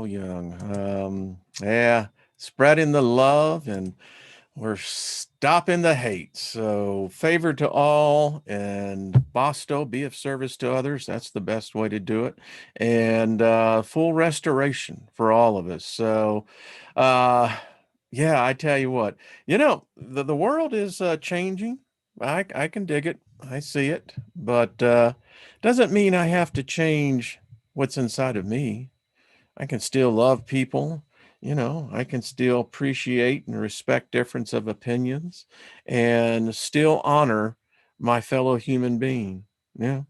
so young. Yeah, spreading the love and we're stopping the hate. So favor to all and BOSTO, be of service to others. That's the best way to do it. And full restoration for all of us. So yeah, I tell you what, the world is changing. I can dig it. I see it, but doesn't mean I have to change what's inside of me. I can still love people. I can still appreciate and respect difference of opinions and still honor my fellow human being. Yeah.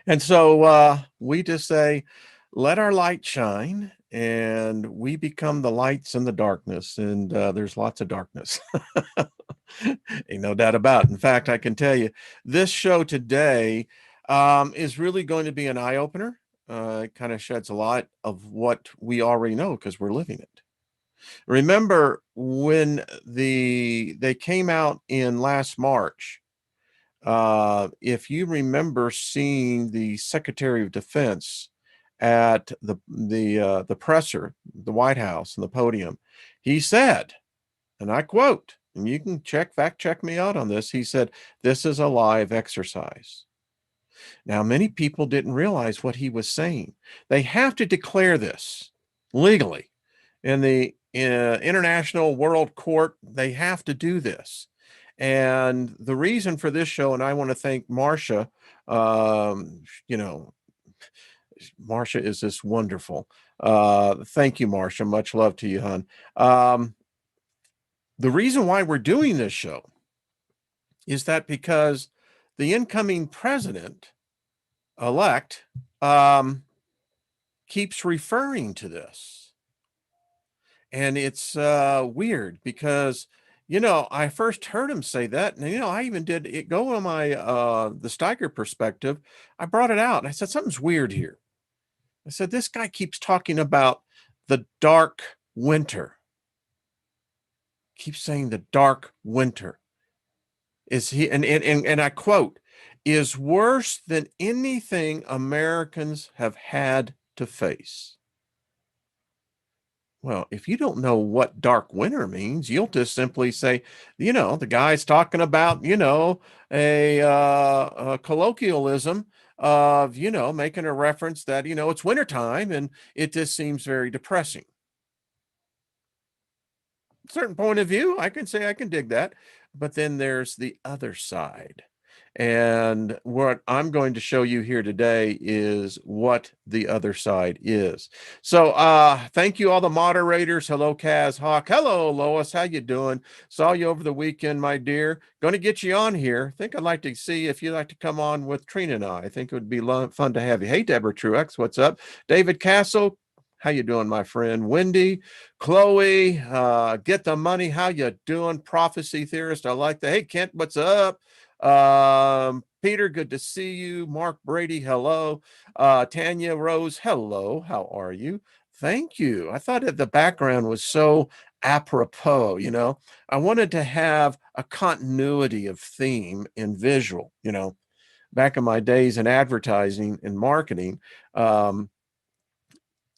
And so we just say, let our light shine, and we become the lights in the darkness. And there's lots of darkness. Ain't no doubt about it. In fact, I can tell you this show today is really going to be an eye opener. It kind of sheds a lot of what we already know because we're living it. Remember when they came out in last March, if you remember seeing the Secretary of Defense at the presser, the White House, and the podium, he said, and I quote, and you can fact check me out on this. He said, "This is a live exercise." Now, many people didn't realize what he was saying. They have to declare this legally in the International World Court. They have to do this. And the reason for this show, and I want to thank Marsha, you know, Marsha is this wonderful. Thank you, Marsha. Much love to you, hon. The reason why we're doing this show is that because the incoming president elect keeps referring to this. And it's weird because, I first heard him say that. And, I even did it go on my the Steiger perspective. I brought it out and I said, something's weird here. I said, this guy keeps talking about the dark winter. Keeps saying the dark winter. Is he and I quote, is worse than anything Americans have had to face. Well, if you don't know what dark winter means, you'll just simply say, the guy's talking about, a colloquialism of, making a reference that, it's wintertime and it just seems very depressing. Certain point of view, I can say I can dig that. But then there's the other side. And what I'm going to show you here today is what the other side is. So thank you all the moderators. Hello, Kaz Hawk. Hello, Lois. How you doing? Saw you over the weekend, my dear. Going to get you on here. I think I'd like to see if you'd like to come on with Trina and I. I think it would be fun to have you. Hey, Deborah Truex, what's up? David Castle, how you doing, my friend? Wendy, Chloe, get the money. How you doing? Prophecy theorist. I like that. Hey, Kent, what's up? Peter, good to see you. Mark Brady, hello. Tanya Rose, hello. How are you? Thank you. I thought that the background was so apropos. I wanted to have a continuity of theme in visual. Back in my days in advertising and marketing,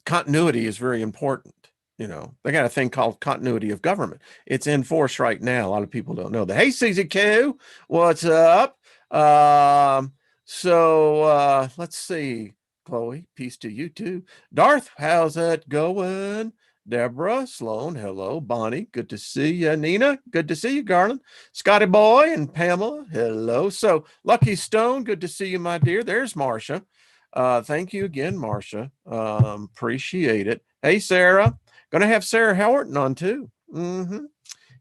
continuity is very important. They got a thing called continuity of government. It's in force right now. A lot of people don't know that. Hey, CZQ, what's up? Let's see. Chloe, peace to you too. Darth, how's that going? Deborah, Sloan, hello. Bonnie, good to see you. Nina, good to see you, Garland. Scotty Boy and Pamela, hello. So, Lucky Stone, good to see you, my dear. There's Marsha. Thank you again, Marsha. Appreciate it. Hey, Sarah. Gonna have Sarah Howerton on too.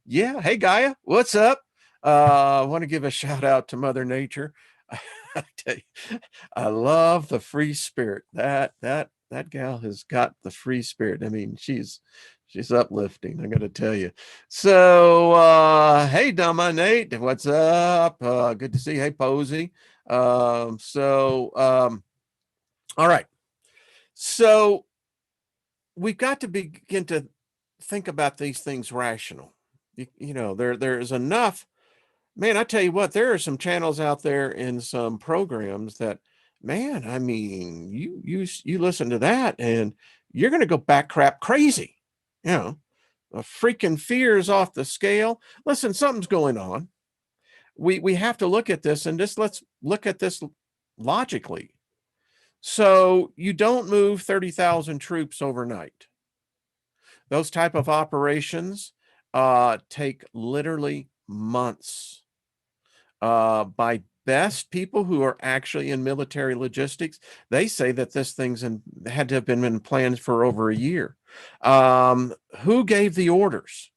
Yeah. Hey, Gaia. What's up? I want to give a shout out to Mother Nature. I tell you, I love the free spirit. That gal has got the free spirit. I mean, she's uplifting, I'm gonna tell you. So hey, Dama Nate, what's up? Good to see you. Hey, Posey. All right. So we've got to begin to think about these things rational. There is enough. Man, I tell you what, there are some channels out there in some programs that man, I mean, you listen to that and you're going to go back crap crazy. You know, the freaking fear is off the scale. Listen, something's going on. We have to look at this, and just let's look at this logically. So you don't move 30,000 troops overnight. Those type of operations take literally months. By best people who are actually in military logistics, they say that this thing's had to have been planned for over a year. Who gave the orders?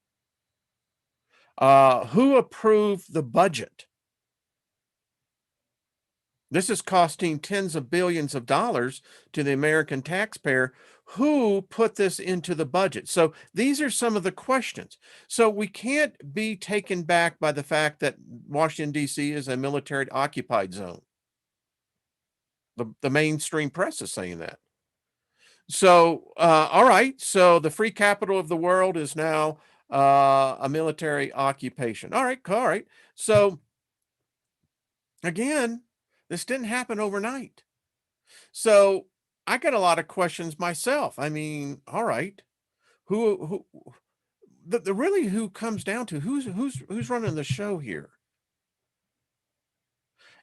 Who approved the budget? This is costing tens of billions of dollars to the American taxpayer. Who put this into the budget? So these are some of the questions. So we can't be taken back by the fact that Washington, D.C. is a military occupied zone. The mainstream press is saying that. So, all right. So the free capital of the world is now a military occupation. All right. All right. So again, this didn't happen overnight. So I got a lot of questions myself. I mean, all right, who the really who comes down to who's running the show here?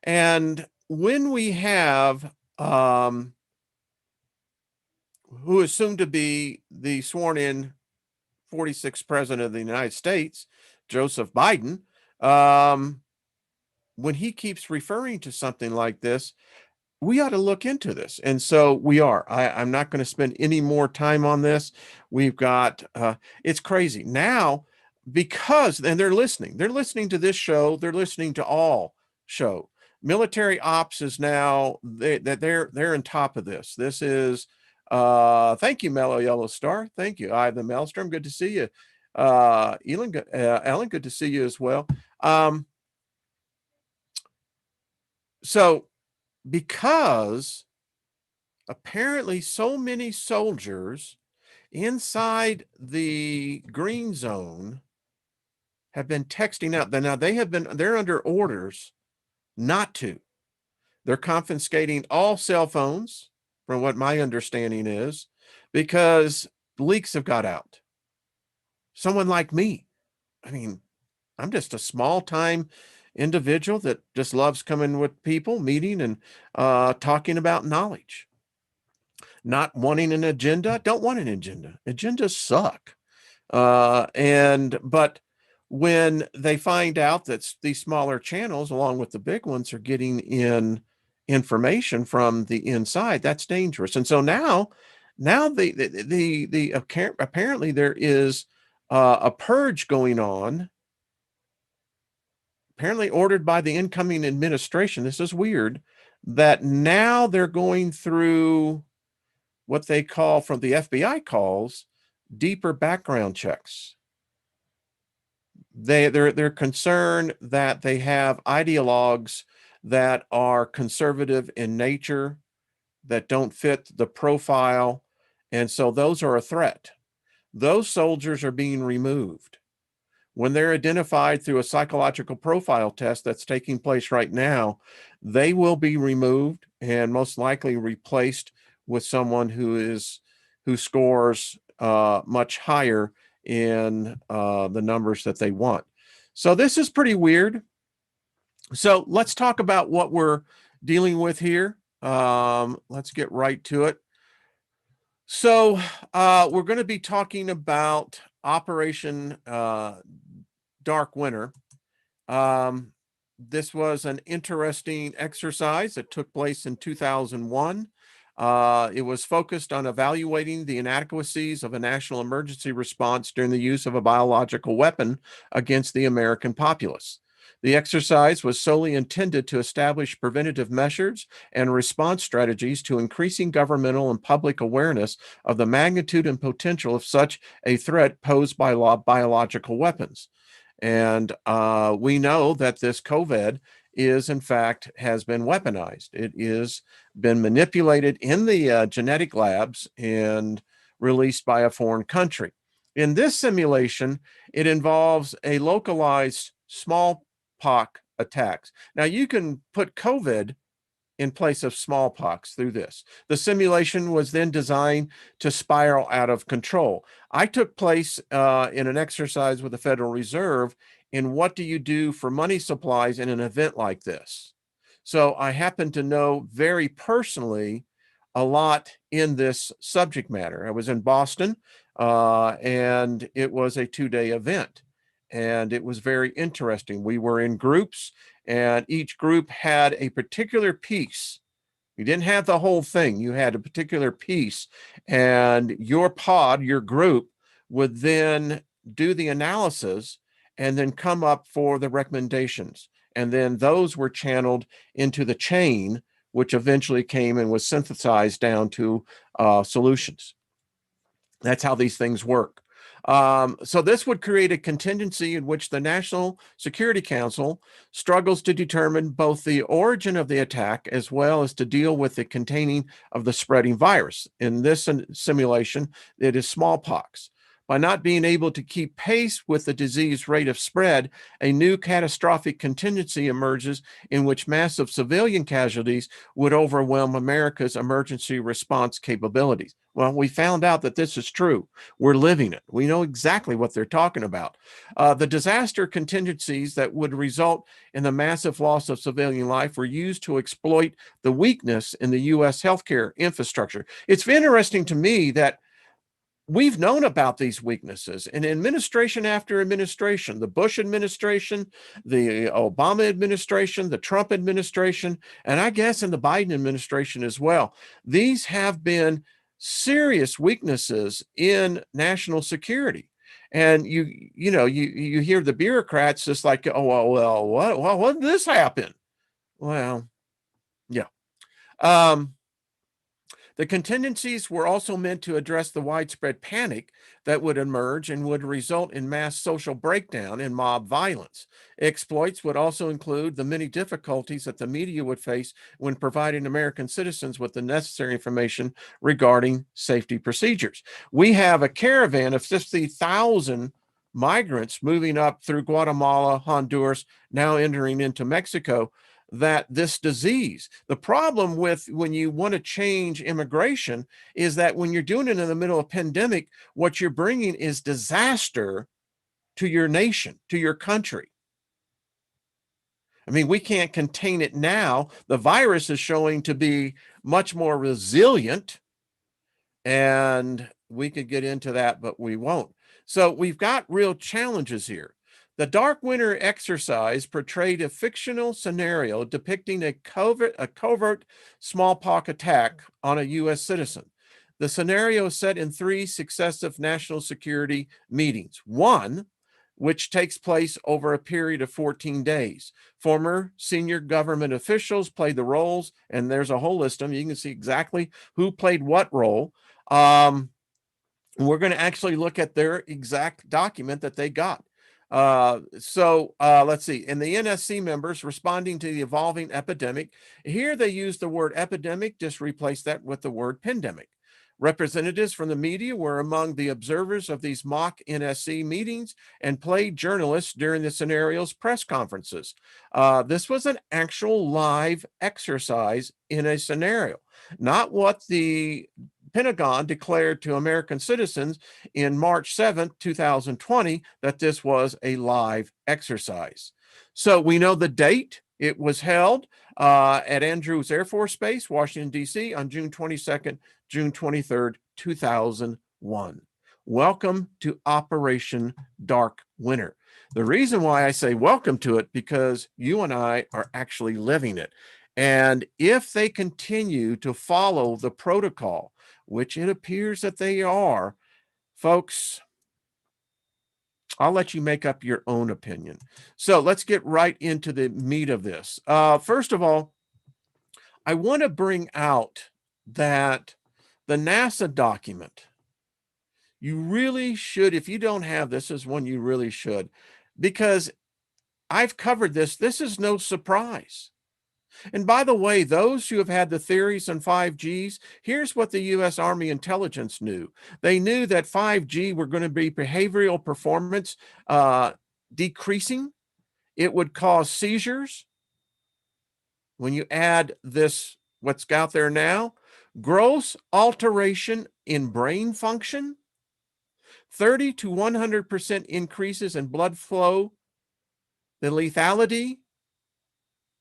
And when we have who is soon to be the sworn in 46th president of the United States, Joseph Biden, when he keeps referring to something like this, we ought to look into this. And so we are. I'm not going to spend any more time on this. We've got, it's crazy now because, and they're listening to this show. They're listening to all show. Military ops is now, they're on top of this. This is, thank you, Mellow Yellow Star. Thank you. Ivan Maelstrom. Good to see you. Ellen, good to see you as well. So, because apparently so many soldiers inside the green zone have been texting out. Now they're under orders not to. They're confiscating all cell phones, from what my understanding is, because leaks have got out. Someone like me, I mean, I'm just a small time individual that just loves coming with people, meeting and talking about knowledge. Not wanting an agenda, don't want an agenda. Agendas suck. But when they find out that these smaller channels, along with the big ones, are getting in information from the inside, that's dangerous. And so now apparently there is a purge going on, apparently ordered by the incoming administration. This is weird, that now they're going through what they call, from the FBI calls, deeper background checks. They're concerned that they have ideologues that are conservative in nature, that don't fit the profile, and so those are a threat. Those soldiers are being removed. When they're identified through a psychological profile test that's taking place right now, they will be removed and most likely replaced with someone who scores much higher in the numbers that they want. So this is pretty weird. So let's talk about what we're dealing with here. Let's get right to it. So we're going to be talking about Operation Dark Winter. This was an interesting exercise that took place in 2001. It was focused on evaluating the inadequacies of a national emergency response during the use of a biological weapon against the American populace. The exercise was solely intended to establish preventative measures and response strategies to increasing governmental and public awareness of the magnitude and potential of such a threat posed by biological weapons. And we know that this COVID is, in fact, has been weaponized. It is been manipulated in the genetic labs and released by a foreign country. In this simulation, it involves a localized smallpox attacks. Now, you can put COVID in place of smallpox through this. The simulation was then designed to spiral out of control. I took place in an exercise with the Federal Reserve in what do you do for money supplies in an event like this. So I happen to know very personally a lot in this subject matter. I was in Boston, and it was a 2-day event, and it was very interesting. We were in groups, and each group had a particular piece. You didn't have the whole thing. You had a particular piece, and your pod, your group, would then do the analysis and then come up for the recommendations. And then those were channeled into the chain, which eventually came and was synthesized down to solutions. That's how these things work. So this would create a contingency in which the National Security Council struggles to determine both the origin of the attack as well as to deal with the containing of the spreading virus. In this simulation, it is smallpox. By not being able to keep pace with the disease rate of spread, a new catastrophic contingency emerges in which massive civilian casualties would overwhelm America's emergency response capabilities. Well, we found out that this is true. We're living it. We know exactly what they're talking about. The disaster contingencies that would result in the massive loss of civilian life were used to exploit the weakness in the U.S. healthcare infrastructure. It's interesting to me that we've known about these weaknesses, and administration after administration, the Bush administration, the Obama administration, the Trump administration, and I guess in the Biden administration as well, these have been serious weaknesses in national security. And you hear the bureaucrats just like, oh, well, what did this happen? Well, yeah. The contingencies were also meant to address the widespread panic that would emerge and would result in mass social breakdown and mob violence. Exploits would also include the many difficulties that the media would face when providing American citizens with the necessary information regarding safety procedures. We have a caravan of 50,000 migrants moving up through Guatemala, Honduras, now entering into Mexico, that this disease. The problem with when you want to change immigration is that when you're doing it in the middle of a pandemic, what you're bringing is disaster to your nation, to your country. I mean, we can't contain it now. The virus is showing to be much more resilient, and we could get into that, but we won't. So we've got real challenges here. The Dark Winter exercise portrayed a fictional scenario depicting a covert smallpox attack on a U.S. citizen. The scenario is set in 3 successive national security meetings. One, which takes place over a period of 14 days. Former senior government officials played the roles, and there's a whole list of them. You can see exactly who played what role. We're going to actually look at their exact document that they got. Let's see. And the NSC members responding to the evolving epidemic. Here they use the word epidemic, just replace that with the word pandemic. Representatives from the media were among the observers of these mock NSC meetings and played journalists during the scenario's press conferences. This was an actual live exercise in a scenario, not what the Pentagon declared to American citizens in March 7th, 2020, that this was a live exercise. So we know the date. It was held at Andrews Air Force Base, Washington, D.C. on June 22nd, June 23rd, 2001. Welcome to Operation Dark Winter. The reason why I say welcome to it, because you and I are actually living it. And if they continue to follow the protocol, which it appears that they are, folks, I'll let you make up your own opinion. So let's get right into the meat of this. First of all, I want to bring out that the NASA document, you really should, if you don't have this, is one you really should, because I've covered this. This is no surprise. And by the way, those who have had the theories on 5Gs, here's what the U.S. Army intelligence knew. They knew that 5G were going to be behavioral performance decreasing. It would cause seizures. when you add this, what's out there now, gross alteration in brain function, 30 to 100% increases in blood flow, the lethality.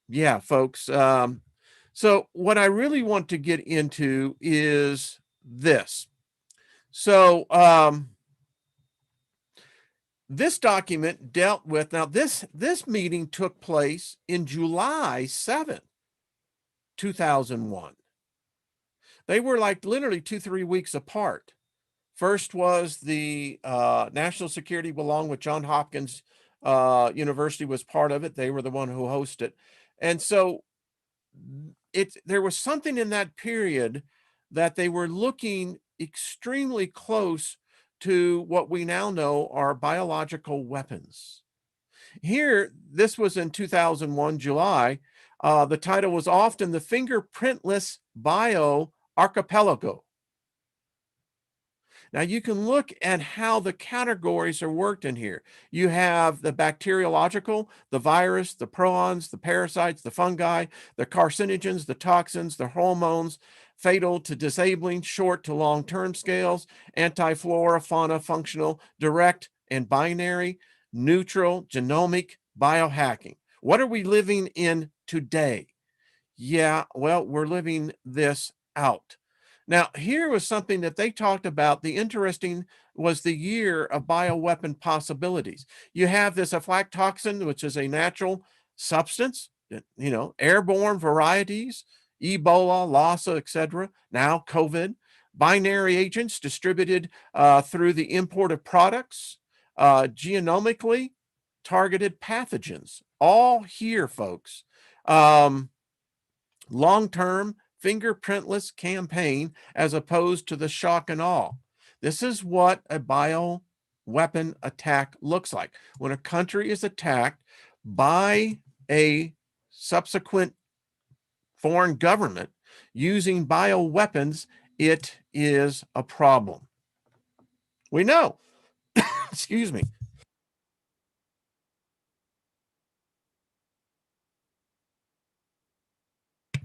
Yeah, folks. So what I really want to get into is this. So this document dealt with, now this meeting took place in July 7th, 2001. They were like literally 2-3 weeks apart. First was the national security belonged with Johns Hopkins University was part of it. They were the one who hosted. And so there was something in that period that they were looking extremely close to what we now know are biological weapons. Here, this was in 2001, July. The title was often the fingerprintless bio archipelago. Now you can look at how the categories are worked in here. You have the bacteriological, the virus, the proons, the parasites, the fungi, the carcinogens, the toxins, the hormones, fatal to disabling, short to long-term scales, anti-flora, fauna, functional, direct and binary, neutral, genomic, biohacking. What are we living in today? Yeah, well, we're living this out. Now, here was something that they talked about. The interesting was the year of bioweapon possibilities. You have this aflatoxin, which is a natural substance, airborne varieties, Ebola, Lassa, etc. Now COVID, binary agents distributed through the import of products, genomically targeted pathogens, all here, folks. Long-term fingerprintless campaign as opposed to the shock and awe. This is what a bioweapon attack looks like. When a country is attacked by a subsequent foreign government using bioweapons, it is a problem. We know. Excuse me.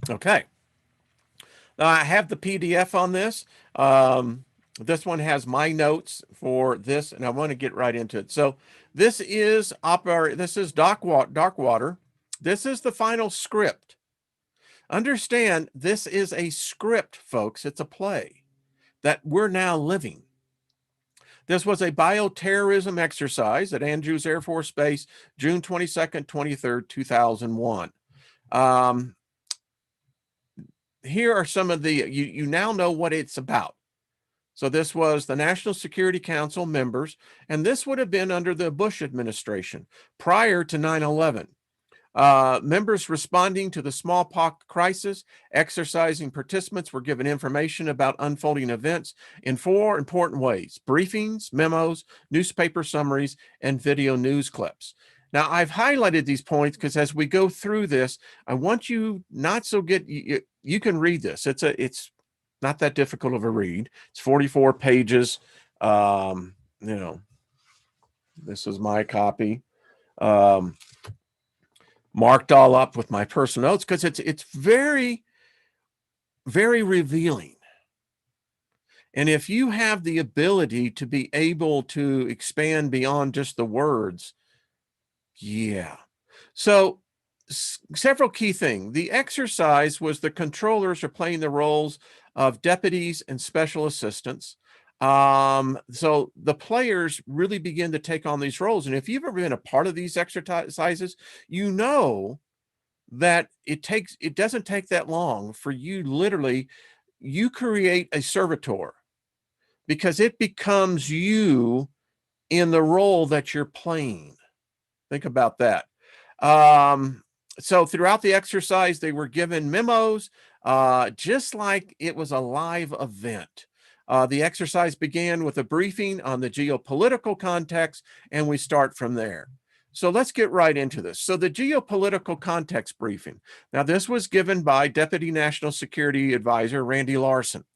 Okay. Now I have the PDF on this. This one has my notes for this, and I want to get right into it. So this is Dark Water. This is the final script. Understand, this is a script, folks. It's a play that we're now living. This was a bioterrorism exercise at Andrews Air Force Base, June 22nd, 23rd, 2001. Here are some of the, you now know what it's about. So this was the National Security Council members, and this would have been under the Bush administration prior to 9/11. Members responding to the smallpox crisis, exercising participants were given information about unfolding events in 4 important ways: briefings, memos, newspaper summaries, and video news clips. Now, I've highlighted these points because as we go through this, I want you not so get, you can read this. It's not that difficult of a read. It's 44 pages. This is my copy. Marked all up with my personal notes because it's very, very revealing. And if you have the ability to be able to expand beyond just the words, yeah. So several key things. The exercise was the controllers are playing the roles of deputies and special assistants. So the players really begin to take on these roles. And if you've ever been a part of these exercises, you know that it doesn't take that long for you literally, you create a servitor because it becomes you in the role that you're playing. Think about that. So throughout the exercise, they were given memos, just like it was a live event. The exercise began with a briefing on the geopolitical context, and we start from there. So let's get right into this. So the geopolitical context briefing. Now, this was given by Deputy National Security Advisor Randy Larson.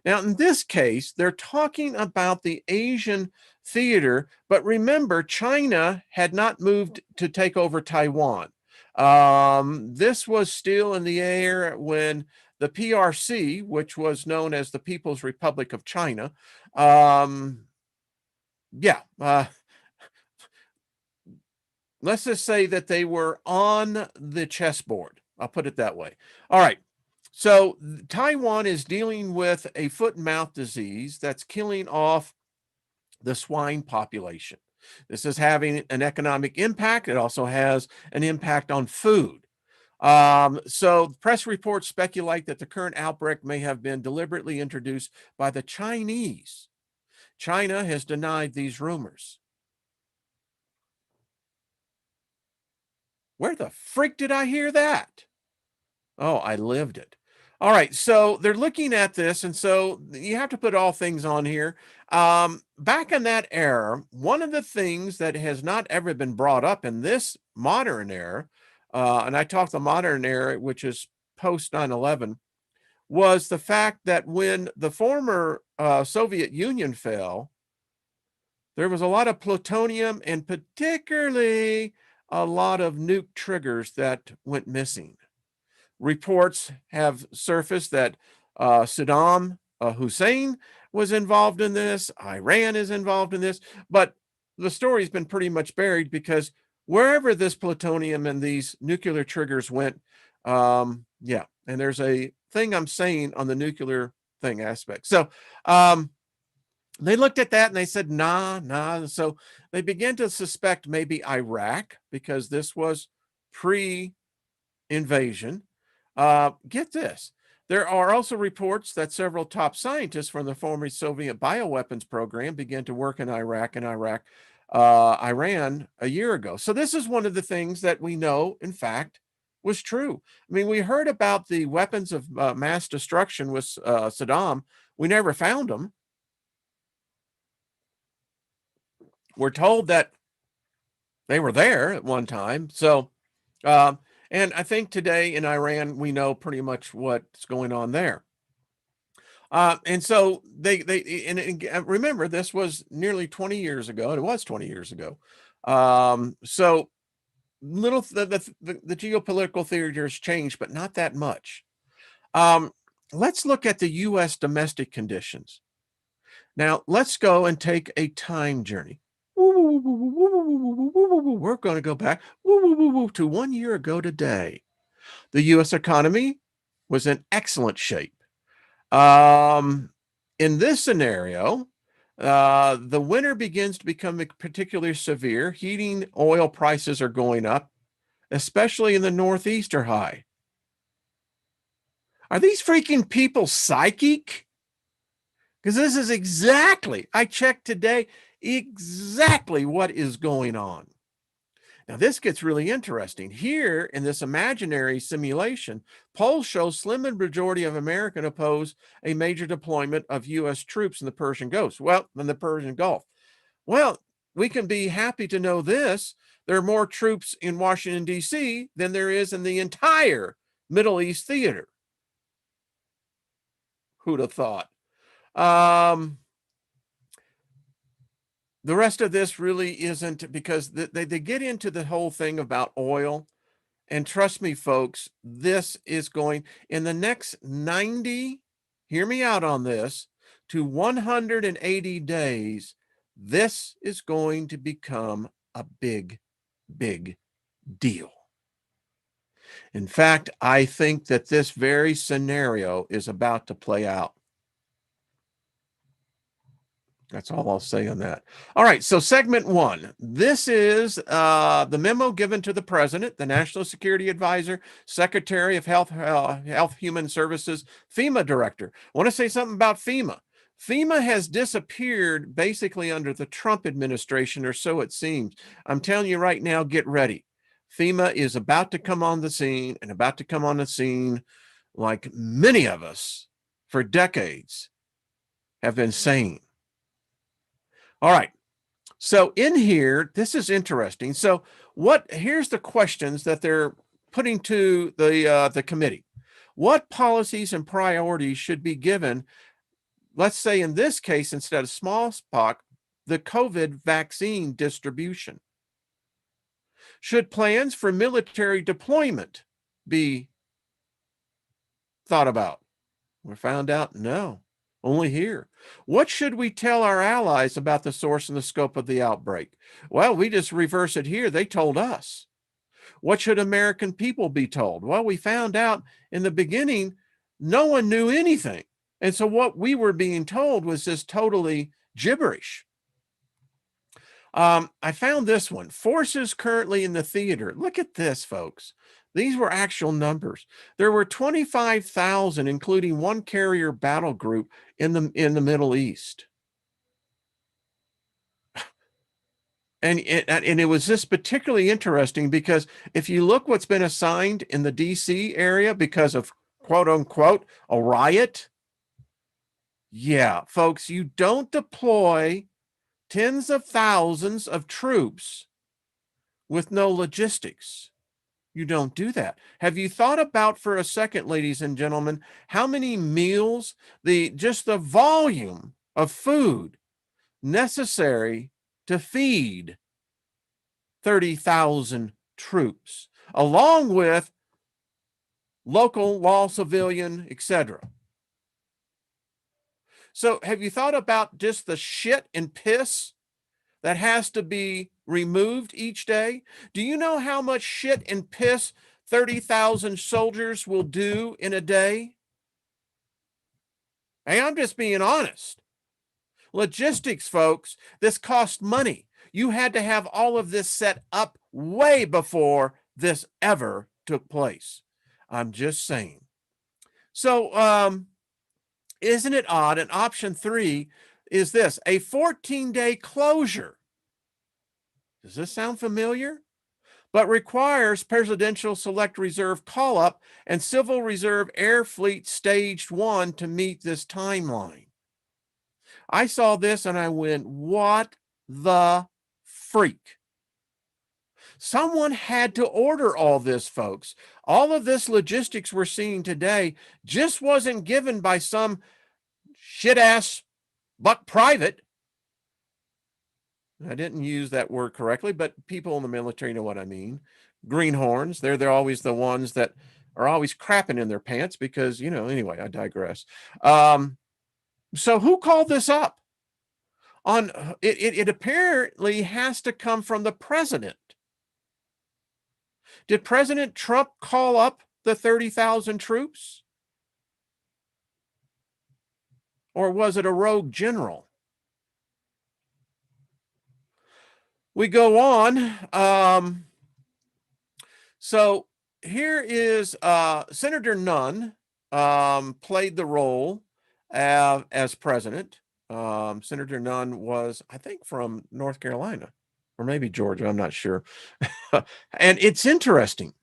Now, in this case, they're talking about the Asian theater, but remember, China had not moved to take over Taiwan. This was still in the air when the PRC, which was known as the People's Republic of China, yeah, let's just say that they were on the chessboard. I'll put it that way. All right. So Taiwan is dealing with a foot and mouth disease that's killing off the swine population. This is having an economic impact. It also has an impact on food. So press reports speculate that the current outbreak may have been deliberately introduced by the Chinese. China has denied these rumors. Where the freak did I hear that? Oh, I lived it. All right, so they're looking at this, and so you have to put all things on here. Back in that era, one of the things that has not ever been brought up in this modern era, and I talk the modern era, which is post 9/11, was the fact that when the former Soviet Union fell, there was a lot of plutonium and particularly a lot of nuke triggers that went missing. Reports have surfaced that Saddam Hussein was involved in this. Iran is involved in this, but the story's been pretty much buried because wherever this plutonium and these nuclear triggers went, yeah, and there's a thing I'm saying on the nuclear thing aspect. So they looked at that and they said, nah. So they began to suspect maybe Iraq because this was pre-invasion. Get this. There are also reports that several top scientists from the former Soviet bioweapons program began to work in Iraq and Iran a year ago. So this is one of the things that we know, in fact, was true. I mean, we heard about the weapons of mass destruction with Saddam. We never found them. We're told that they were there at one time. So, and I think today in Iran, we know pretty much what's going on there. And so and remember, this was nearly 20 years ago. It was 20 years ago. So little the geopolitical theater has changed, but not that much. Let's look at the U.S. domestic conditions. Now, let's go and take a time journey. We're going to go back to 1 year ago today. The U.S. economy was in excellent shape. In this scenario, the winter begins to become particularly severe. Heating oil prices are going up, especially in the Northeast are high. Are these freaking people psychic? Because this is exactly, I checked today, exactly what is going on. Now, this gets really interesting. Here in this imaginary simulation, polls show slim majority of Americans oppose a major deployment of U.S. troops in the Persian Gulf. Well, in the Persian Gulf. Well, we can be happy to know this. There are more troops in Washington, D.C. than there is in the entire Middle East theater. Who'd have thought? The rest of this really isn't, because they get into the whole thing about oil. And trust me, folks, this is going in the next 90, hear me out on this, to 180 days. This is going to become a big, big deal. In fact, I think that this very scenario is about to play out. That's all I'll say on that. All right, so segment one. This is the memo given to the president, the National Security Advisor, Secretary of Health, Human Services, FEMA director. I want to say something about FEMA. FEMA has disappeared basically under the Trump administration, or so it seems. I'm telling you right now, get ready. FEMA is about to come on the scene, and about to come on the scene like many of us for decades have been saying. All right. So in here, this is interesting. So here's the questions that they're putting to the committee. What policies and priorities should be given, let's say in this case, instead of smallpox, the COVID vaccine distribution? Should plans for military deployment be thought about? We found out no, only here. What should we tell our allies about the source and the scope of the outbreak? Well, we just reverse it here. They told us. What should American people be told? Well, we found out in the beginning, no one knew anything. And so what we were being told was just totally gibberish. I found this one. Forces currently in the theater. Look at this, folks. These were actual numbers. There were 25,000, including one carrier battle group in the Middle East. And it was just particularly interesting because if you look what's been assigned in the DC area because of quote unquote a riot. Yeah, folks, you don't deploy tens of thousands of troops with no logistics. You don't do that. Have you thought about for a second, ladies and gentlemen, how many meals, just the volume of food necessary to feed 30,000 troops, along with local law civilian, etc. So have you thought about just the shit and piss that has to be removed each day? Do you know how much shit and piss 30,000 soldiers will do in a day? Hey, I'm just being honest. Logistics, folks, this cost money. You had to have all of this set up way before this ever took place. I'm just saying. So, isn't it odd? And option 3 is this, a 14-day closure. Does this sound familiar? But requires Presidential Select Reserve call-up and Civil Reserve Air Fleet Staged 1 to meet this timeline. I saw this and I went, what the freak? Someone had to order all this, folks. All of this logistics we're seeing today just wasn't given by some shit-ass buck private. I didn't use that word correctly, but people in the military know what I mean. Greenhorns, they're always the ones that are always crapping in their pants because, anyway, I digress. So who called this up? It apparently has to come from the president. Did President Trump call up the 30,000 troops? Or was it a rogue general? We go on. So here is Senator Nunn played the role as president. Senator Nunn was, I think, from North Carolina or maybe Georgia. I'm not sure. And it's interesting.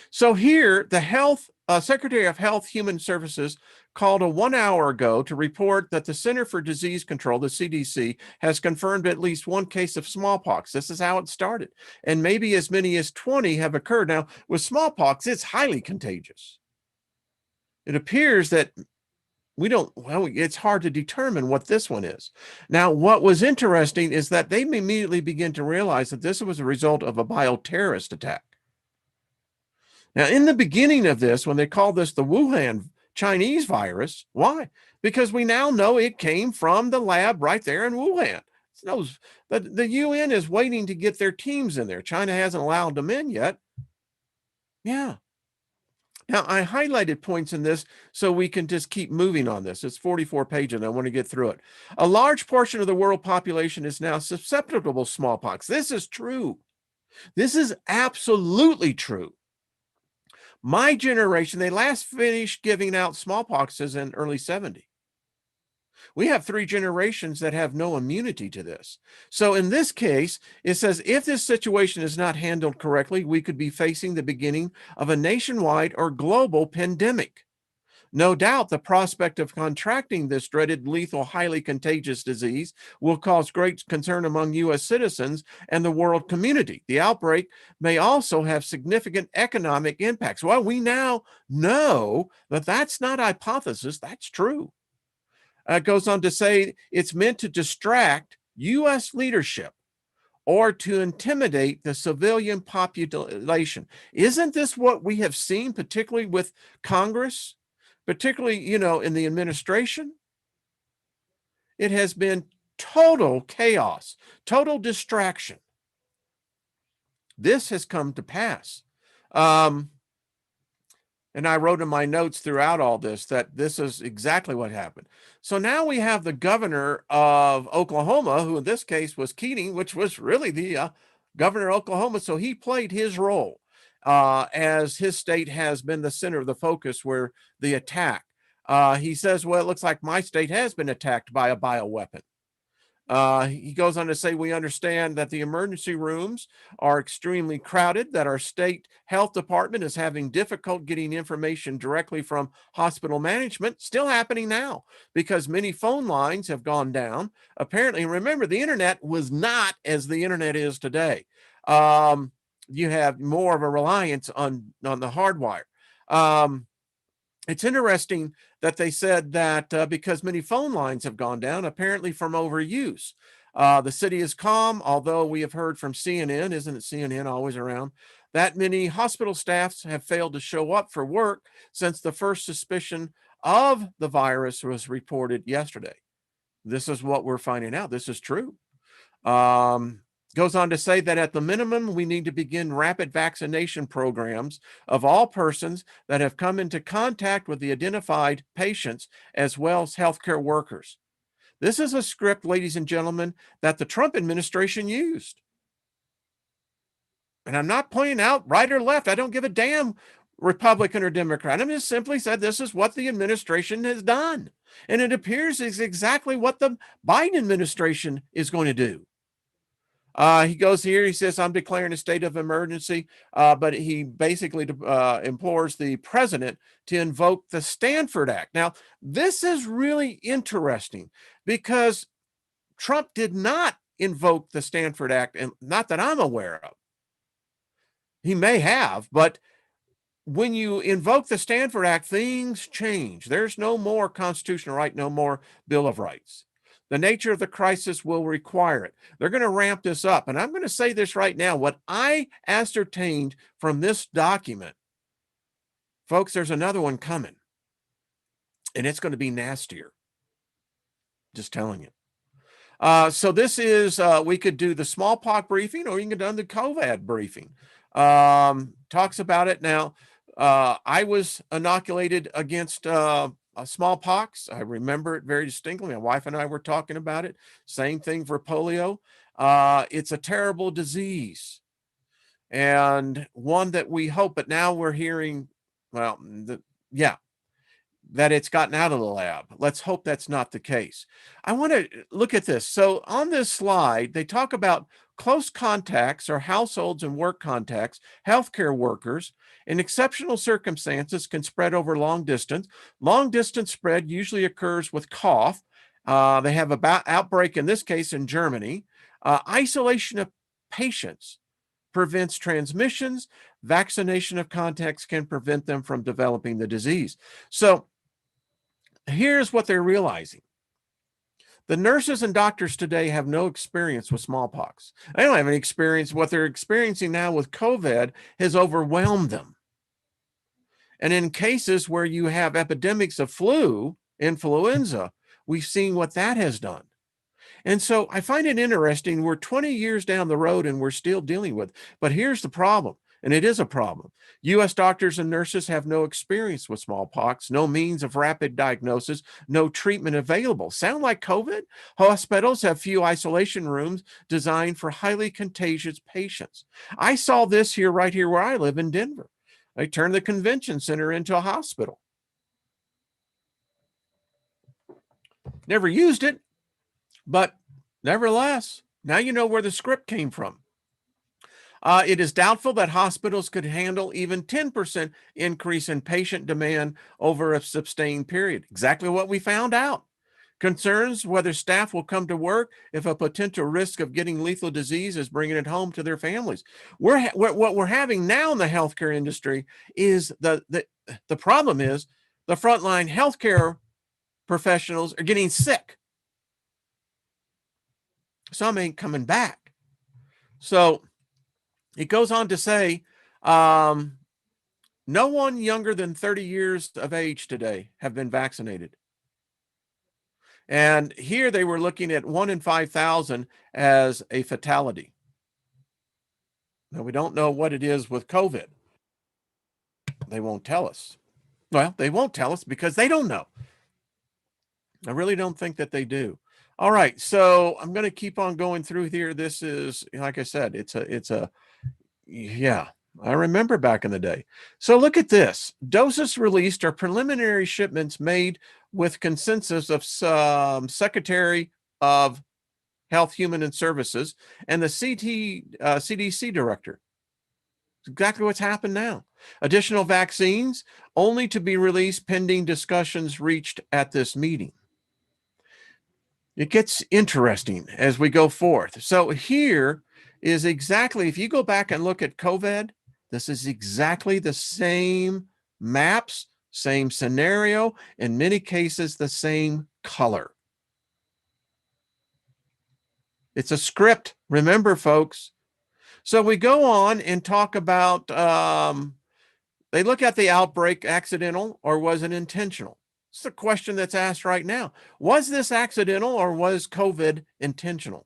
So here, the Secretary of Health Human Services called a 1 hour ago to report that the Center for Disease Control, the CDC, has confirmed at least one case of smallpox. This is how it started. And maybe as many as 20 have occurred. Now, with smallpox, it's highly contagious. It appears that it's hard to determine what this one is. Now, what was interesting is that they immediately begin to realize that this was a result of a bioterrorist attack. Now, in the beginning of this, when they called this the Wuhan Chinese virus, why? Because we now know it came from the lab right there in Wuhan. The UN is waiting to get their teams in there. China hasn't allowed them in yet. Yeah. Now, I highlighted points in this so we can just keep moving on this. It's 44 pages, and I want to get through it. A large portion of the world population is now susceptible to smallpox. This is true. This is absolutely true. My generation, they last finished giving out smallpoxes in early 70. We have 3 generations that have no immunity to this. So in this case, it says if this situation is not handled correctly, we could be facing the beginning of a nationwide or global pandemic. No doubt the prospect of contracting this dreaded, lethal, highly contagious disease will cause great concern among U.S. citizens and the world community. The outbreak may also have significant economic impacts. Well, we now know that that's not hypothesis, that's true. It goes on to say it's meant to distract U.S. leadership or to intimidate the civilian population. Isn't this what we have seen, particularly with Congress, particularly, in the administration? It has been total chaos, total distraction. This has come to pass. And I wrote in my notes throughout all this that this is exactly what happened. So now we have the governor of Oklahoma, who in this case was Keating, which was really the governor of Oklahoma. So he played his role as his state has been the center of the focus where the attack. He says, well, it looks like my state has been attacked by a bioweapon. He goes on to say, we understand that the emergency rooms are extremely crowded, that our state health department is having difficulty getting information directly from hospital management. Still happening now because many phone lines have gone down. Apparently, remember, the internet was not as the internet is today. You have more of a reliance on the hardwire. It's interesting that they said that because many phone lines have gone down, apparently from overuse. The city is calm, although we have heard from CNN, isn't it CNN always around, that many hospital staffs have failed to show up for work since the first suspicion of the virus was reported yesterday. This is what we're finding out. This is true. Goes on to say that at the minimum, we need to begin rapid vaccination programs of all persons that have come into contact with the identified patients, as well as healthcare workers. This is a script, ladies and gentlemen, that the Trump administration used. And I'm not pointing out right or left. I don't give a damn Republican or Democrat. I'm just simply said this is what the administration has done. And it appears is exactly what the Biden administration is going to do. He goes here, he says, I'm declaring a state of emergency, but he basically implores the president to invoke the Stanford Act. Now, this is really interesting because Trump did not invoke the Stanford Act, and not that I'm aware of. He may have, but when you invoke the Stanford Act, things change. There's no more constitutional right, no more Bill of Rights. The nature of the crisis will require it. They're going to ramp this up. And I'm going to say this right now. What I ascertained from this document, folks, there's another one coming. And it's going to be nastier. Just telling you. So this is, we could do the smallpox briefing, or you can do the COVID briefing. Talks about it. Now, I was inoculated against smallpox. I remember it very distinctly. My wife and I were talking about it. Same thing for polio. It's a terrible disease, and one that we hope, but now we're hearing, well, that it's gotten out of the lab. Let's hope that's not the case. I want to look at this. So on this slide, they talk about close contacts or households and work contacts, healthcare workers. In exceptional circumstances can spread over long distance. Long distance spread usually occurs with cough. They have an outbreak, in this case in Germany. Isolation of patients prevents transmissions. Vaccination of contacts can prevent them from developing the disease. So here's what they're realizing. The nurses and doctors today have no experience with smallpox. They don't have any experience. What they're experiencing now with COVID has overwhelmed them. And in cases where you have epidemics of flu, influenza, we've seen what that has done. And so I find it interesting. We're 20 years down the road and we're still dealing with it. But here's the problem, and it is a problem. U.S. doctors and nurses have no experience with smallpox, no means of rapid diagnosis, no treatment available. Sound like COVID? Hospitals have few isolation rooms designed for highly contagious patients. I saw this here, right here where I live in Denver. They turned the convention center into a hospital. Never used it, but nevertheless, now you know where the script came from. It is doubtful that hospitals could handle even 10% increase in patient demand over a sustained period. Exactly what we found out. Concerns whether staff will come to work if a potential risk of getting lethal disease is bringing it home to their families. What we're having now in the healthcare industry is the problem is the frontline healthcare professionals are getting sick. Some ain't coming back. So it goes on to say, no one younger than 30 years of age today have been vaccinated. And here they were looking at 1 in 5,000 as a fatality. Now, we don't know what it is with COVID. They won't tell us. Well, they won't tell us because they don't know. I really don't think that they do. All right, so I'm going to keep on going through here. This is, like I said, yeah, I remember back in the day. So look at this. Doses released are preliminary shipments made with consensus of Secretary of Health, Human and Services and the CDC director. Exactly what's happened now. Additional vaccines only to be released pending discussions reached at this meeting. It gets interesting as we go forth. So here is exactly, if you go back and look at COVID, this is exactly the same maps, same scenario, in many cases, the same color. It's a script. Remember, folks. So we go on and talk about, they look at the outbreak accidental or was it intentional? It's the question that's asked right now. Was this accidental or was COVID intentional?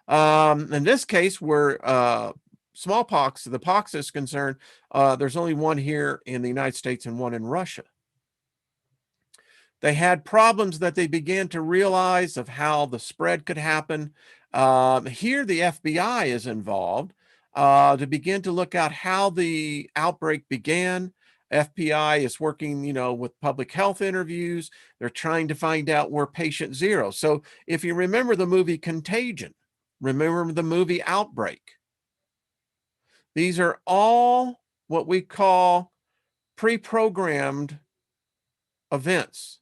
In this case, where smallpox, the pox is concerned, there's only one here in the United States and one in Russia. They had problems that they began to realize of how the spread could happen. Here, the FBI is involved to begin to look at how the outbreak began. FBI is working, with public health interviews. They're trying to find out where patient zero. So if you remember the movie Contagion, remember the movie Outbreak. These are all what we call pre-programmed events.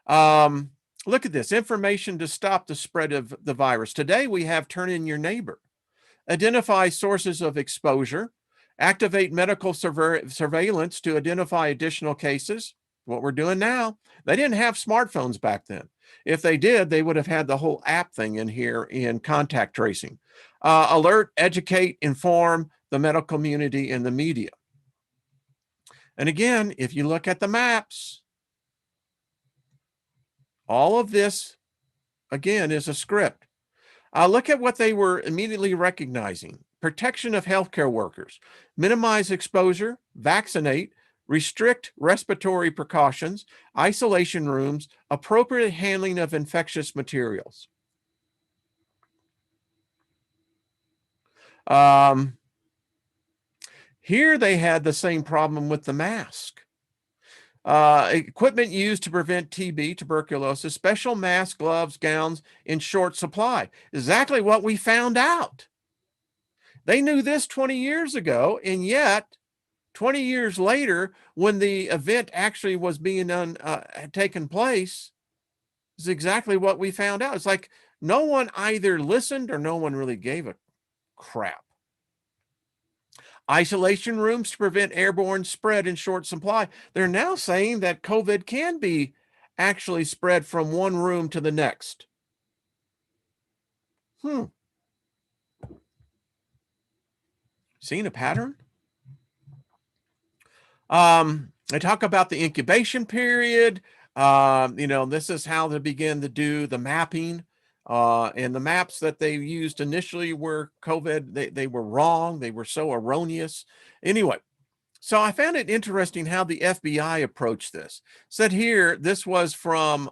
Look at this information to stop the spread of the virus. Today, we have turn in your neighbor, identify sources of exposure, activate medical surveillance to identify additional cases. What we're doing now, they didn't have smartphones back then. If they did, they would have had the whole app thing in here in contact tracing. Alert, educate, inform the medical community and the media. And again, if you look at the maps, all of this, again, is a script. Look at what they were immediately recognizing. Protection of healthcare workers, minimize exposure, vaccinate, restrict respiratory precautions, isolation rooms, appropriate handling of infectious materials. Here they had the same problem with the mask. Equipment used to prevent TB, tuberculosis, special masks, gloves, gowns in short supply. Exactly what we found out. They knew this 20 years ago, and yet 20 years later, when the event actually was being taken place, is exactly what we found out. It's like no one either listened or no one really gave a crap. Isolation rooms to prevent airborne spread in short supply. They're now saying that COVID can be actually spread from one room to the next. Seeing a pattern? I talk about the incubation period. This is how they begin to do the mapping. And the maps that they used initially were COVID. They were wrong. They were so erroneous. Anyway, so I found it interesting how the FBI approached this. Said here, this was from,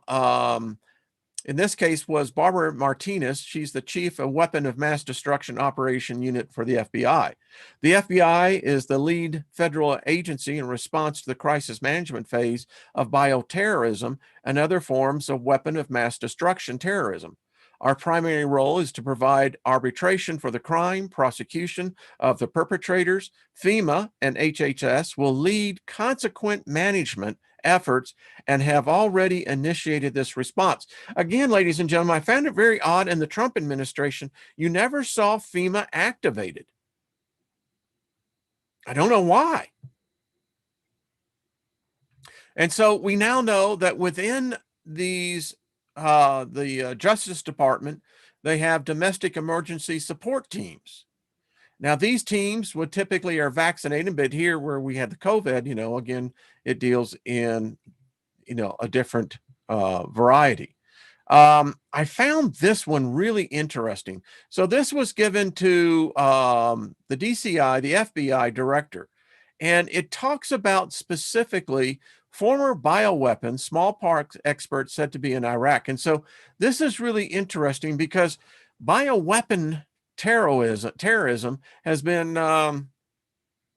in this case, was Barbara Martinez. She's the chief of Weapon of Mass Destruction Operation Unit for the FBI. The FBI is the lead federal agency in response to the crisis management phase of bioterrorism and other forms of weapon of mass destruction terrorism. Our primary role is to provide arbitration for the crime, prosecution of the perpetrators. FEMA and HHS will lead consequent management efforts and have already initiated this response. Again, ladies and gentlemen, I found it very odd in the Trump administration, you never saw FEMA activated. I don't know why. And so we now know that within these the Justice Department, they have domestic emergency support teams. Now, these teams would typically are vaccinated, but here where we had the COVID, again, it deals in, a different variety. I found this one really interesting. So this was given to the DCI, the FBI director, and it talks about specifically former bioweapons, smallpox experts said to be in Iraq. And so this is really interesting because bioweapon terrorism has been,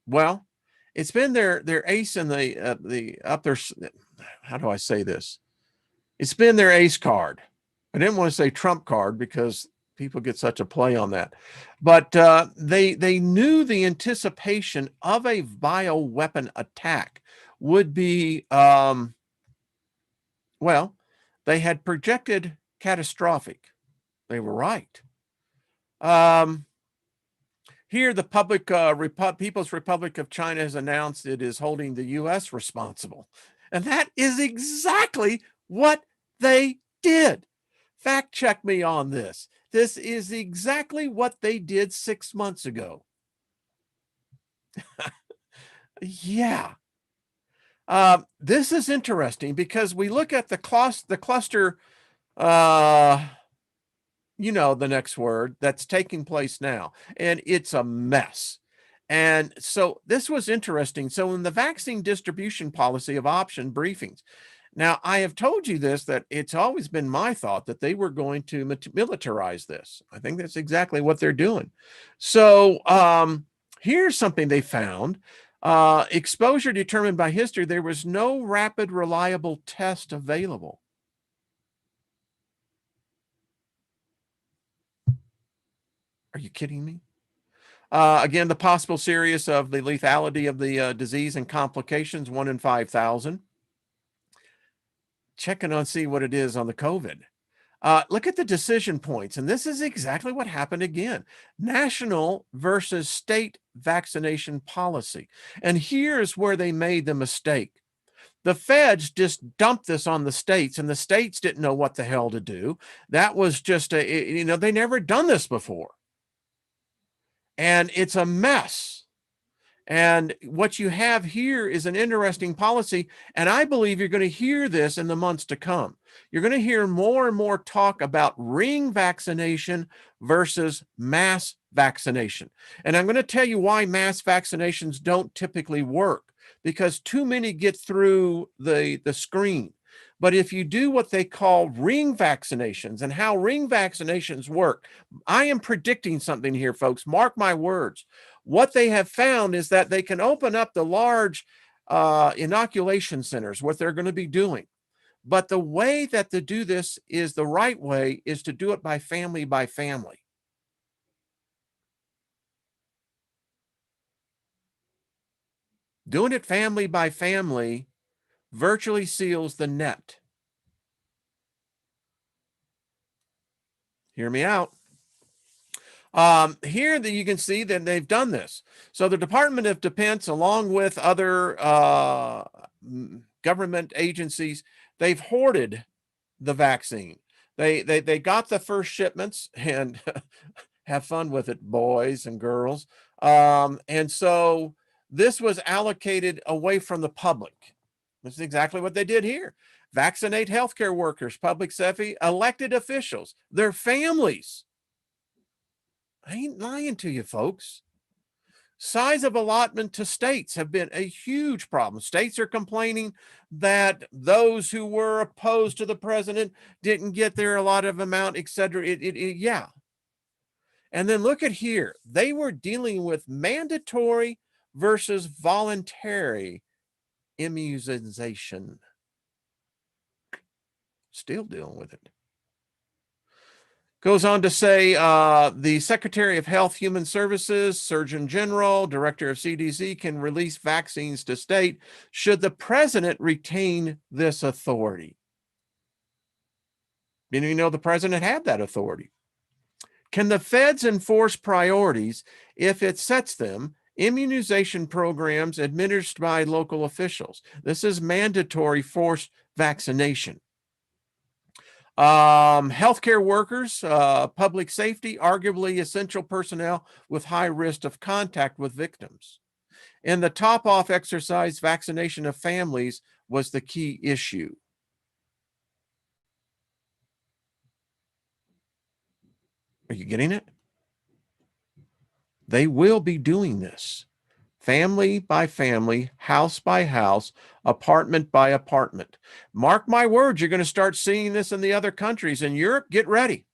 well, it's been their ace in the up their, how do I say this? It's been their ace card. I didn't want to say trump card because people get such a play on that. But they knew the anticipation of a bioweapon attack would be, well, they had projected catastrophic. They were right. Here, the People's Republic of China has announced it is holding the U.S. responsible. And that is exactly what they did. Fact check me on this. This is exactly what they did 6 months ago. Yeah. This is interesting because we look at the cluster, the next word that's taking place now, and it's a mess. And so this was interesting. So in the vaccine distribution policy of option briefings, now I have told you this, that it's always been my thought that they were going to militarize this. I think that's exactly what they're doing. So here's something they found. Exposure determined by history. There was no rapid, reliable test available. Are you kidding me? Again, the possible serious of the lethality of the disease and complications, 1 in 5,000. Checking on see what it is on the COVID. Look at the decision points, and this is exactly what happened again. National versus state vaccination policy. And here's where they made the mistake. The feds just dumped this on the states, and the states didn't know what the hell to do. That was just they never done this before. And it's a mess. And what you have here is an interesting policy. And I believe you're going to hear this in the months to come. You're going to hear more and more talk about ring vaccination versus mass vaccination. And I'm going to tell you why mass vaccinations don't typically work, because too many get through the screen. But if you do what they call ring vaccinations, and how ring vaccinations work, I am predicting something here, folks. Mark my words. What they have found is that they can open up the large inoculation centers, what they're going to be doing. But the way that to do this is the right way is to do it by family by family. Doing it family by family virtually seals the net. Hear me out. Here that you can see that they've done this. So the Department of Defense, along with other government agencies, they've hoarded the vaccine. They got the first shipments, and have fun with it, boys and girls. And so this was allocated away from the public. This is exactly what they did here. Vaccinate healthcare workers, public safety, elected officials, their families. I ain't lying to you, folks. Size of allotment to states have been a huge problem. States are complaining that those who were opposed to the president didn't get their allotted amount, etc. Yeah. And then look at here. They were dealing with mandatory versus voluntary immunization. Still dealing with it. Goes on to say the Secretary of Health, Human Services, Surgeon General, Director of CDC can release vaccines to state should the president retain this authority. Didn't you know the president had that authority? Can the feds enforce priorities if it sets them? Immunization programs administered by local officials. This is mandatory forced vaccination. Healthcare workers, public safety, arguably essential personnel with high risk of contact with victims. In the top-off exercise, vaccination of families was the key issue. Are you getting it? They will be doing this. Family by family, house by house, apartment by apartment. Mark my words, you're going to start seeing this in the other countries. In Europe, get ready.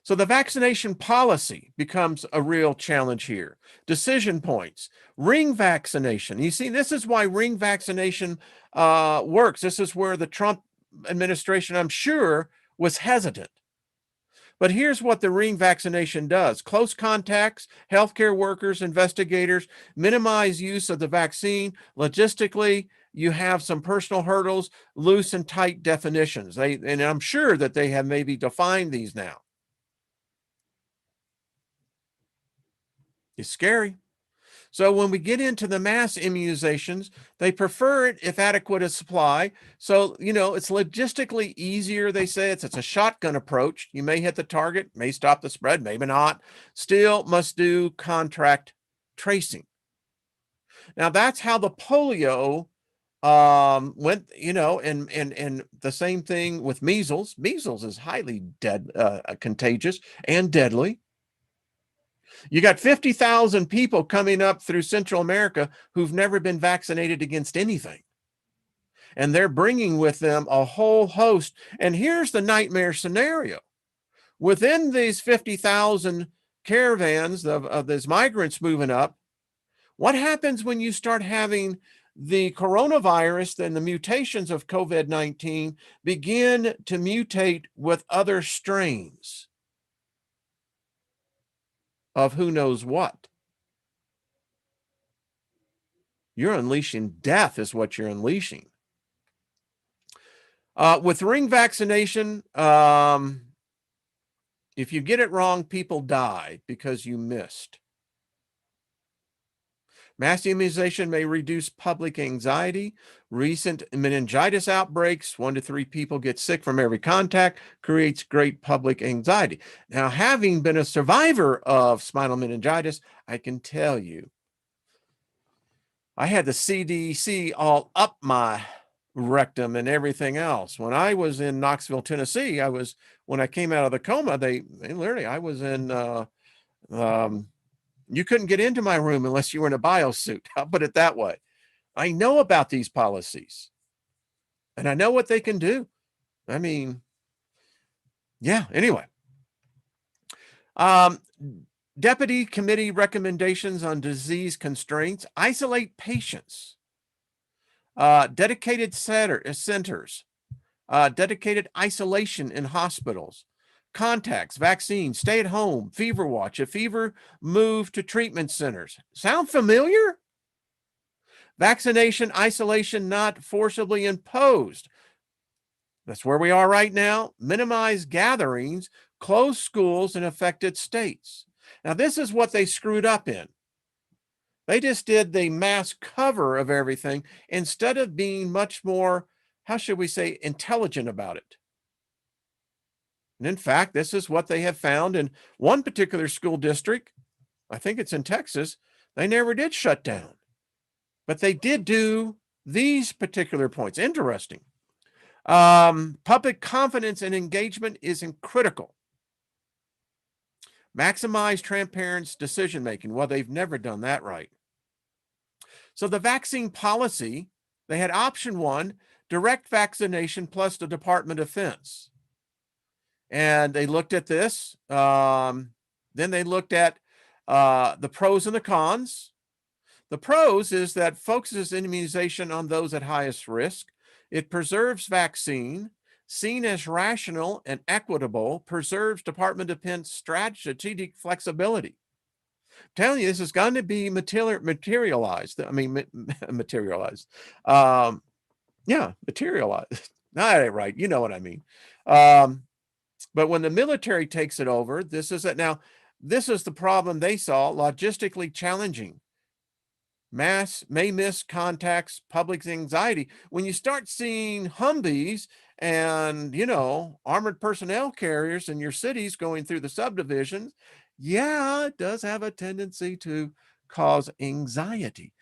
So the vaccination policy becomes a real challenge here. Decision points, ring vaccination. You see, this is why ring vaccination works. This is where the Trump administration, I'm sure, was hesitant. But here's what the ring vaccination does. Close contacts, healthcare workers, investigators, minimize use of the vaccine. Logistically, you have some personal hurdles, loose and tight definitions. And I'm sure that they have maybe defined these now. It's scary. So when we get into the mass immunizations, they prefer it if adequate a supply. So, it's logistically easier. They say it's a shotgun approach. You may hit the target, may stop the spread, maybe not. Still must do contract tracing. Now that's how the polio went, and the same thing with measles. Measles is highly contagious and deadly. You got 50,000 people coming up through Central America who've never been vaccinated against anything. And they're bringing with them a whole host. And here's the nightmare scenario. Within these 50,000 caravans of these migrants moving up, what happens when you start having the coronavirus and the mutations of COVID-19 begin to mutate with other strains of who knows what? You're unleashing death is what you're unleashing. With ring vaccination, if you get it wrong, people die because you missed. Mass immunization may reduce public anxiety. Recent meningitis outbreaks, 1 to 3 people get sick from every contact, creates great public anxiety. Now, having been a survivor of spinal meningitis, I can tell you, I had the CDC all up my rectum and everything else. When I was in Knoxville, Tennessee, when I came out of the coma, they literally, I was in, you couldn't get into my room unless you were in a biosuit. I'll put it that way. I know about these policies and I know what they can do. I mean, yeah, anyway. Deputy committee recommendations on disease constraints, isolate patients, dedicated centers, dedicated isolation in hospitals, contacts, vaccines, stay at home, fever watch, a fever, move to treatment centers. Sound familiar? Vaccination, isolation, not forcibly imposed. That's where we are right now. Minimize gatherings, close schools in affected states. Now, this is what they screwed up in. They just did the mass cover of everything instead of being much more, how should we say, intelligent about it. And in fact, this is what they have found in one particular school district. I think it's in Texas. They never did shut down, but they did do these particular points. Interesting. Public confidence and engagement is critical. Maximize transparent decision-making. Well, they've never done that right. So the vaccine policy, they had option 1, direct vaccination plus the Department of Defense. And they looked at this. Then they looked at the pros and the cons. The pros is that focuses immunization on those at highest risk. It preserves vaccine, seen as rational and equitable, preserves Department of Defense strategic flexibility. I'm telling you, this is going to be materialized. I mean, materialized. Yeah, materialized. That ain't right. You know what I mean. But when the military takes it over, this is it. Now, this is the problem they saw, logistically challenging. Mass may miss contacts, public's anxiety. When you start seeing Humvees and, armored personnel carriers in your cities going through the subdivisions, yeah, it does have a tendency to cause anxiety.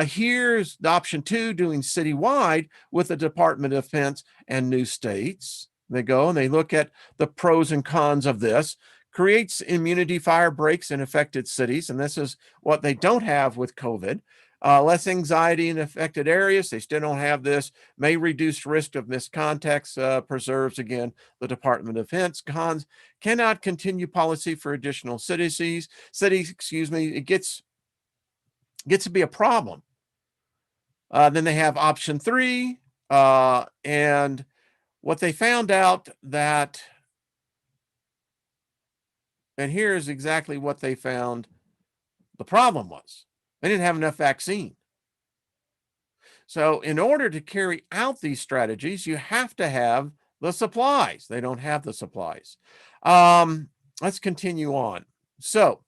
Here's the option 2, doing citywide with the Department of Defense and new states. They go and they look at the pros and cons of this. Creates immunity fire breaks in affected cities, and this is what they don't have with COVID. Less anxiety in affected areas. They still don't have this. May reduce risk of missed contacts. Preserves, again, the Department of Defense. Cons: cannot continue policy for additional cities. It gets to be a problem. Then they have option 3, and what they found out that, and here's exactly what they found the problem was. They didn't have enough vaccine. So in order to carry out these strategies, you have to have the supplies. They don't have the supplies. Let's continue on. So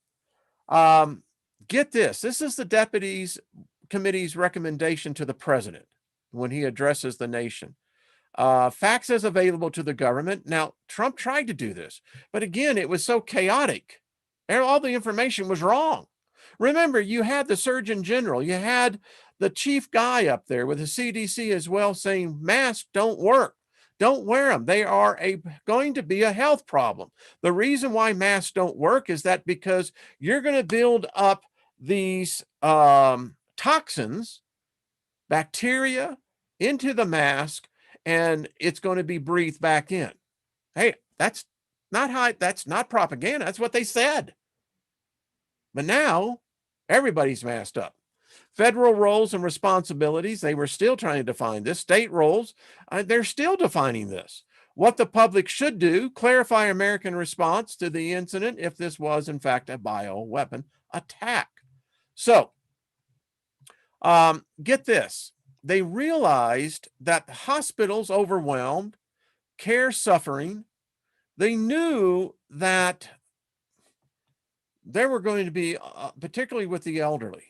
get this. This is the Deputies Committee's recommendation to the president when he addresses the nation. Facts as available to the government. Now, Trump tried to do this, but again, it was so chaotic. All the information was wrong. Remember, you had the Surgeon General, you had the chief guy up there with the CDC as well saying masks don't work. Don't wear them. They are going to be a health problem. The reason why masks don't work is that because you're going to build up these toxins, bacteria into the mask, and it's going to be breathed back in. Hey, that's not propaganda. That's what they said. But now everybody's masked up. Federal roles and responsibilities, they were still trying to define this. State roles, they're still defining this. What the public should do, clarify American response to the incident if this was, in fact, a bioweapon attack. So, get this. They realized that hospitals overwhelmed, care suffering. They knew that there were going to be, particularly with the elderly.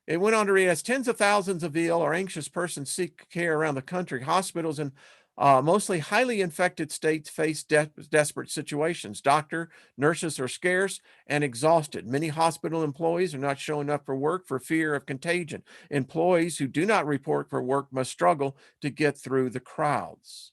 It went on to read, as tens of thousands of ill or anxious persons seek care around the country, hospitals in mostly highly infected states face desperate situations. Doctor, nurses are scarce and exhausted. Many hospital employees are not showing up for work for fear of contagion. Employees who do not report for work must struggle to get through the crowds.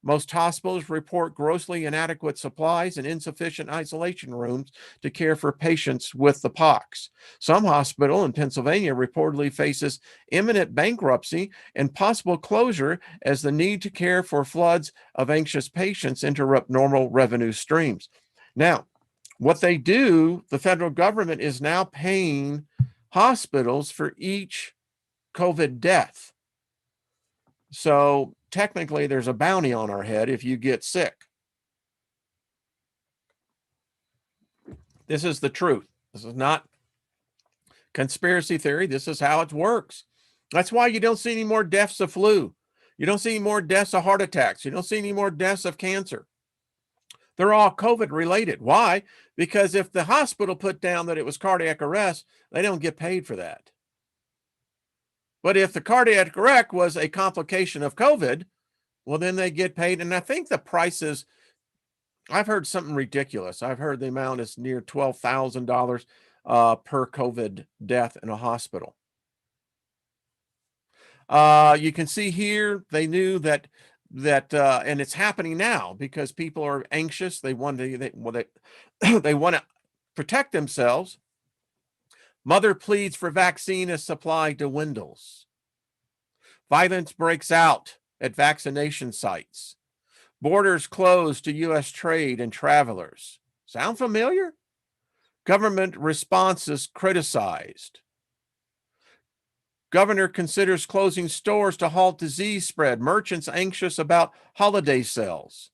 Most hospitals report grossly inadequate supplies and insufficient isolation rooms to care for patients with the pox. Some hospital in Pennsylvania reportedly faces imminent bankruptcy and possible closure as the need to care for floods of anxious patients interrupt normal revenue streams. Now, what they do, the federal government is now paying hospitals for each COVID death. So technically, there's a bounty on our head if you get sick. This is the truth. This is not conspiracy theory. This is how it works. That's why you don't see any more deaths of flu. You don't see any more deaths of heart attacks. You don't see any more deaths of cancer. They're all COVID related. Why? Because if the hospital put down that it was cardiac arrest, they don't get paid for that. But if the cardiac arrest was a complication of COVID, well, then they get paid. And I think the prices, I've heard something ridiculous. I've heard the amount is near $12,000 per COVID death in a hospital. You can see here, they knew that and it's happening now because people are anxious. They want to, they want to protect themselves. Mother pleads for vaccine as supply dwindles. Violence breaks out at vaccination sites. Borders closed to U.S. trade and travelers. Sound familiar? Government responses criticized. Governor considers closing stores to halt disease spread. Merchants anxious about holiday sales.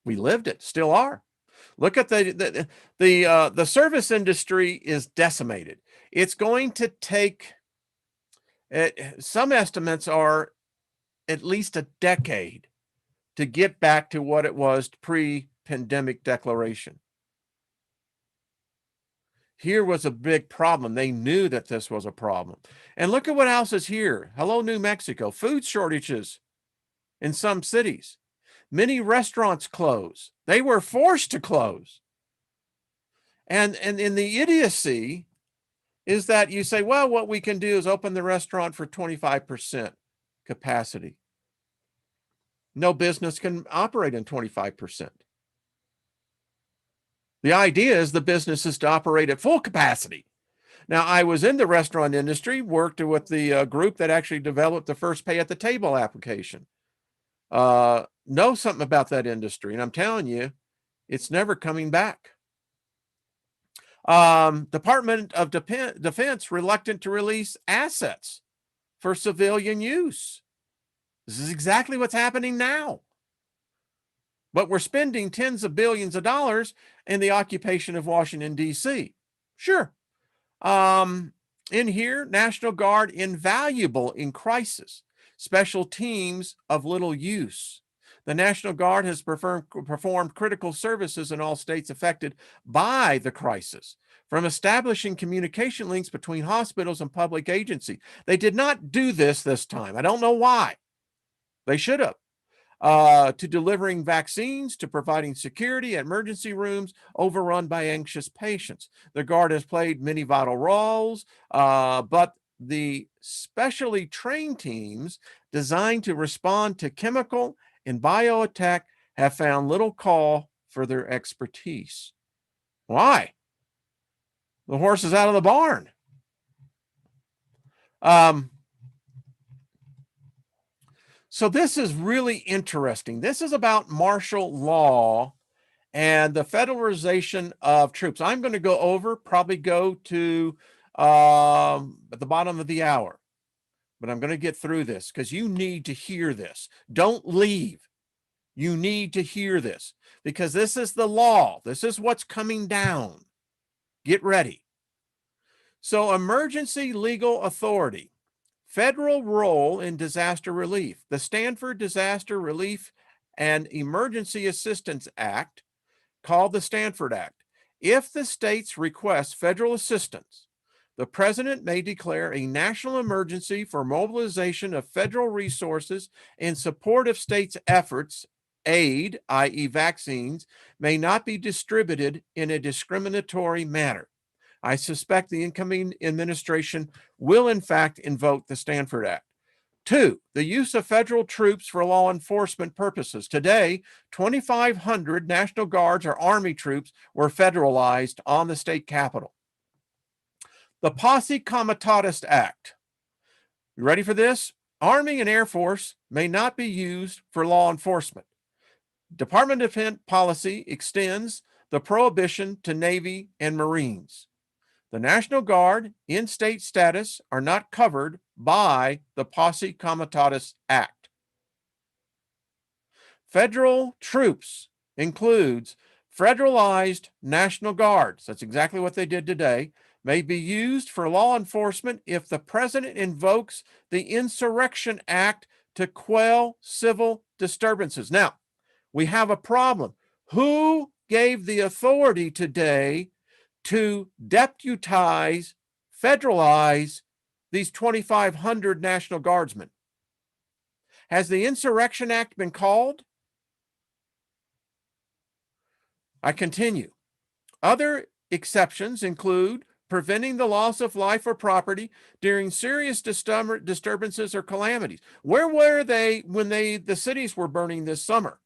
We lived it, still are. Look at the service industry is decimated. It's going to take, some estimates are at least a decade to get back to what it was pre-pandemic declaration. Here was a big problem. They knew that this was a problem. And look at what else is here. Hello, New Mexico. Food shortages in some cities. Many restaurants close. They were forced to close. And in the idiocy is that you say, well, what we can do is open the restaurant for 25% capacity. No business can operate in 25%. The idea is the business is to operate at full capacity. Now, I was in the restaurant industry, worked with the group that actually developed the first pay at the table application. Know something about that industry, and I'm telling you, it's never coming back. Department of Defense reluctant to release assets for civilian use. This is exactly what's happening now. But we're spending tens of billions of dollars in the occupation of Washington, D.C. Sure. In here, National Guard invaluable in crisis. Special teams of little use. The National Guard has performed critical services in all states affected by the crisis, from establishing communication links between hospitals and public agencies. They did not do this time. I don't know why. They should have. To delivering vaccines, to providing security at emergency rooms overrun by anxious patients. The Guard has played many vital roles, but the specially trained teams designed to respond to chemical and bio attack have found little call for their expertise. Why? The horse is out of the barn. So this is really interesting. This is about martial law and the federalization of troops. I'm going to probably go to at the bottom of the hour, but I'm going to get through this because you need to hear this. Don't leave. You need to hear this because this is the law. This is what's coming down. Get ready. So, emergency legal authority. Federal role in disaster relief. The Stanford Disaster Relief and Emergency Assistance Act, called the Stanford Act. If the states request federal assistance, the president may declare a national emergency for mobilization of federal resources in support of states' efforts. Aid, i.e. vaccines, may not be distributed in a discriminatory manner. I suspect the incoming administration will, in fact, invoke the Stanford Act. 2, the use of federal troops for law enforcement purposes. Today, 2,500 National Guards or Army troops were federalized on the state capitol. The Posse Comitatus Act. You ready for this? Army and Air Force may not be used for law enforcement. Department of Defense policy extends the prohibition to Navy and Marines. The National Guard in state status are not covered by the Posse Comitatus Act. Federal troops includes federalized National Guards. That's exactly what they did today. May be used for law enforcement if the president invokes the Insurrection Act to quell civil disturbances. Now, we have a problem. Who gave the authority today to deputize, federalize these 2,500 National Guardsmen? Has the Insurrection Act been called? I continue. Other exceptions include preventing the loss of life or property during serious disturbances or calamities. Where were they when the cities were burning this summer?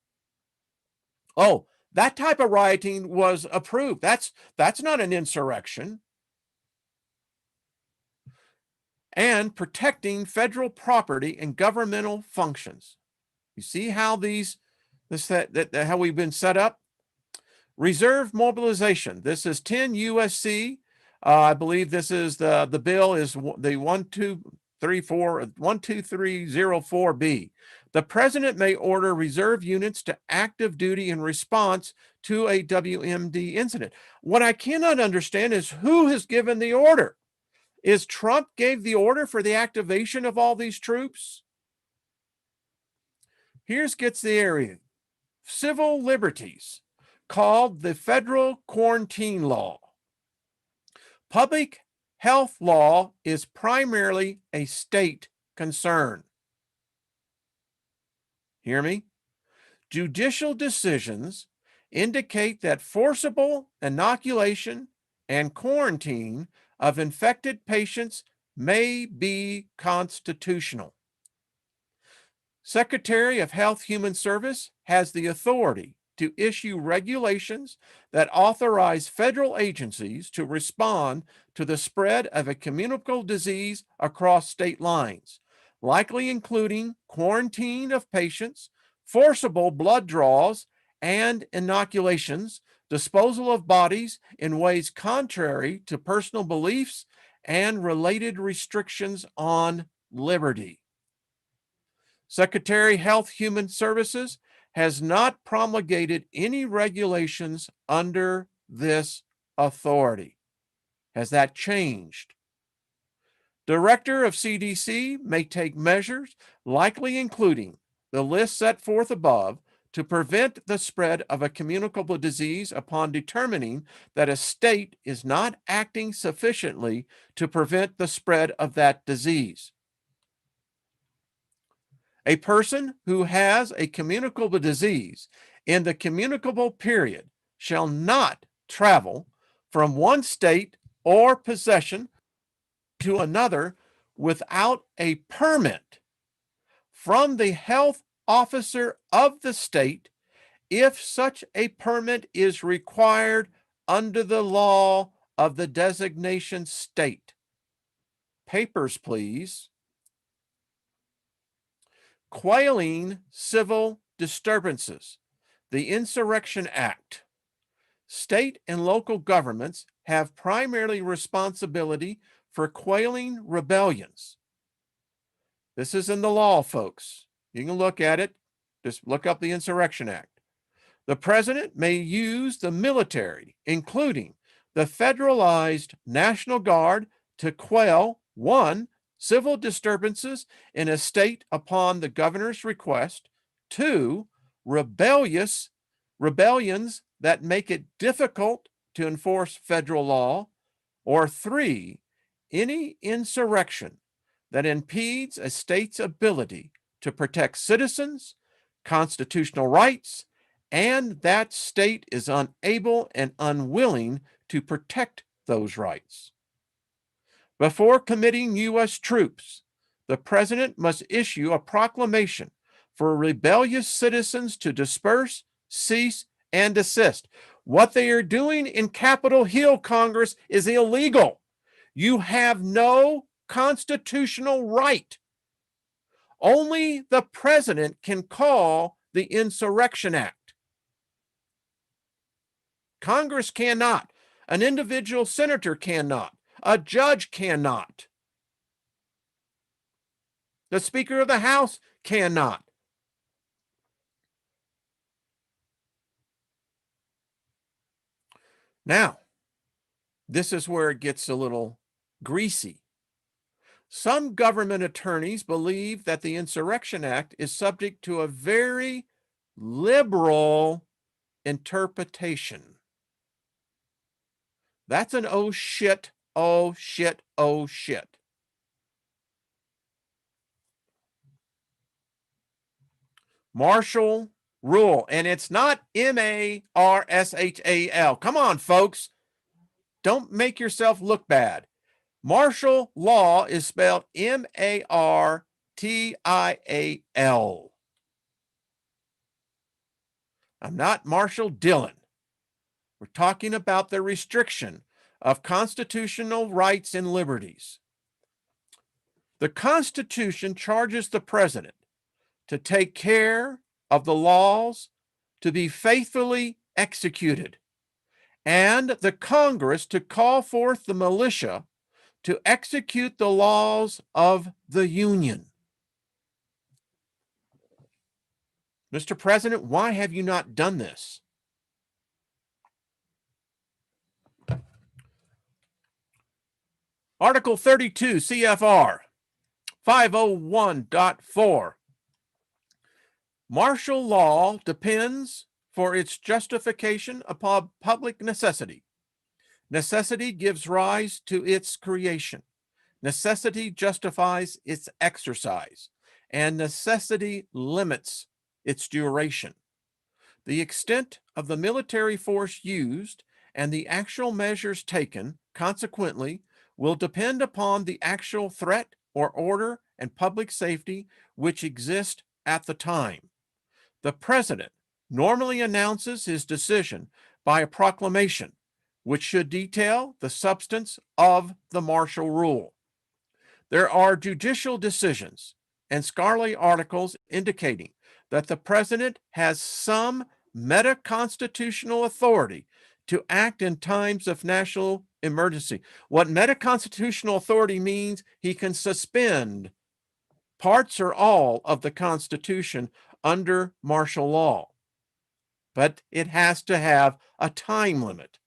Oh, that type of rioting was approved. That's not an insurrection. And protecting federal property and governmental functions. You see how how we've been set up? Reserve mobilization. This is 10 USC. I believe this is the bill is the 12304B. The president may order reserve units to active duty in response to a WMD incident. What I cannot understand is who has given the order. Is Trump gave the order for the activation of all these troops? Gets the area. Civil liberties, called the Federal Quarantine Law. Public health law is primarily a state concern. Hear me? Judicial decisions indicate that forcible inoculation and quarantine of infected patients may be constitutional. Secretary of Health Human Service has the authority to issue regulations that authorize federal agencies to respond to the spread of a communicable disease across state lines, likely including quarantine of patients, forcible blood draws and inoculations, disposal of bodies in ways contrary to personal beliefs, and related restrictions on liberty. Secretary of Health Human Services has not promulgated any regulations under this authority. Has that changed? Director of CDC may take measures, likely including the list set forth above, to prevent the spread of a communicable disease upon determining that a state is not acting sufficiently to prevent the spread of that disease. A person who has a communicable disease in the communicable period shall not travel from one state or possession to another without a permit from the health officer of the state if such a permit is required under the law of the designation state. Papers, please. Quelling civil disturbances. The Insurrection Act. State and local governments have primarily responsibility for quelling rebellions. This is in the law, folks. You can look at it. Just look up the Insurrection Act. The president may use the military, including the federalized National Guard, to quell, 1, civil disturbances in a state upon the governor's request, 2, rebellions that make it difficult to enforce federal law, or 3, any insurrection that impedes a state's ability to protect citizens, constitutional rights, and that state is unable and unwilling to protect those rights. Before committing U.S. troops, the president must issue a proclamation for rebellious citizens to disperse, cease, and desist. What they are doing in Capitol Hill, Congress, is illegal. You have no constitutional right. Only the president can call the Insurrection Act. Congress cannot. An individual senator cannot. A judge cannot. The Speaker of the House cannot. Now, this is where it gets a little greasy. Some government attorneys believe that the Insurrection Act is subject to a very liberal interpretation. That's an oh shit, oh shit, oh shit. Martial rule, and it's not M-A-R-S-H-A-L. Come on, folks. Don't make yourself look bad. Martial law is spelled M-A-R-T-I-A-L. I'm not Marshall Dillon. We're talking about the restriction of constitutional rights and liberties. The Constitution charges the president to take care of the laws to be faithfully executed, and the Congress to call forth the militia to execute the laws of the Union. Mr. President, why have you not done this? Article 32 CFR 501.4. Martial law depends for its justification upon public necessity, Necessity gives rise to its creation. Necessity justifies its exercise, and necessity limits its duration. The extent of the military force used and the actual measures taken, consequently, will depend upon the actual threat or order and public safety which exist at the time. The president normally announces his decision by a proclamation, which should detail the substance of the martial rule. There are judicial decisions and scholarly articles indicating that the president has some meta-constitutional authority to act in times of national emergency. What meta-constitutional authority means, he can suspend parts or all of the Constitution under martial law, but it has to have a time limit.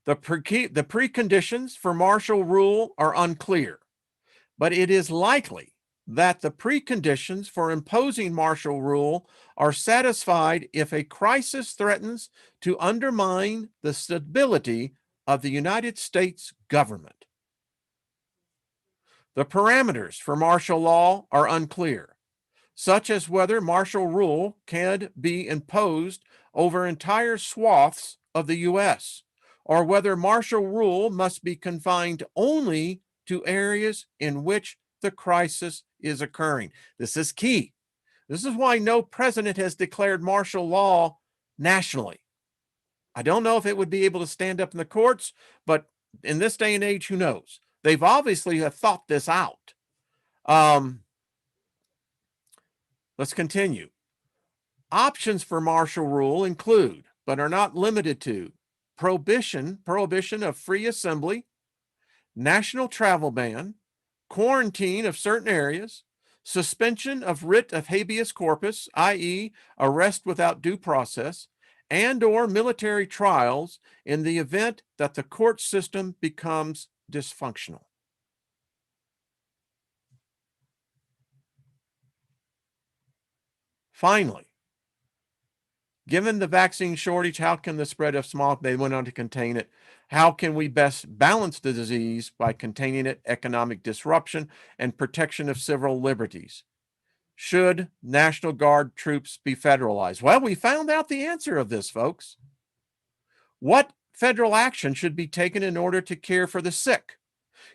The preconditions for martial rule are unclear, but it is likely that the preconditions for imposing martial rule are satisfied if a crisis threatens to undermine the stability of the United States government. The parameters for martial law are unclear, such as whether martial rule can be imposed over entire swaths of the U.S., or whether martial rule must be confined only to areas in which the crisis is occurring. This is key. This is why no president has declared martial law nationally. I don't know if it would be able to stand up in the courts, but in this day and age, who knows? They've obviously have thought this out. Let's continue. Options for martial rule include, but are not limited to, prohibition of free assembly, national travel ban, quarantine of certain areas, suspension of writ of habeas corpus, i.e. arrest without due process, and or military trials in the event that the court system becomes dysfunctional. Finally, given the vaccine shortage, how can the spread of small, they went on to contain it. How can we best balance the disease by containing it, economic disruption, and protection of civil liberties? Should National Guard troops be federalized? Well, we found out the answer of this, folks. What federal action should be taken in order to care for the sick?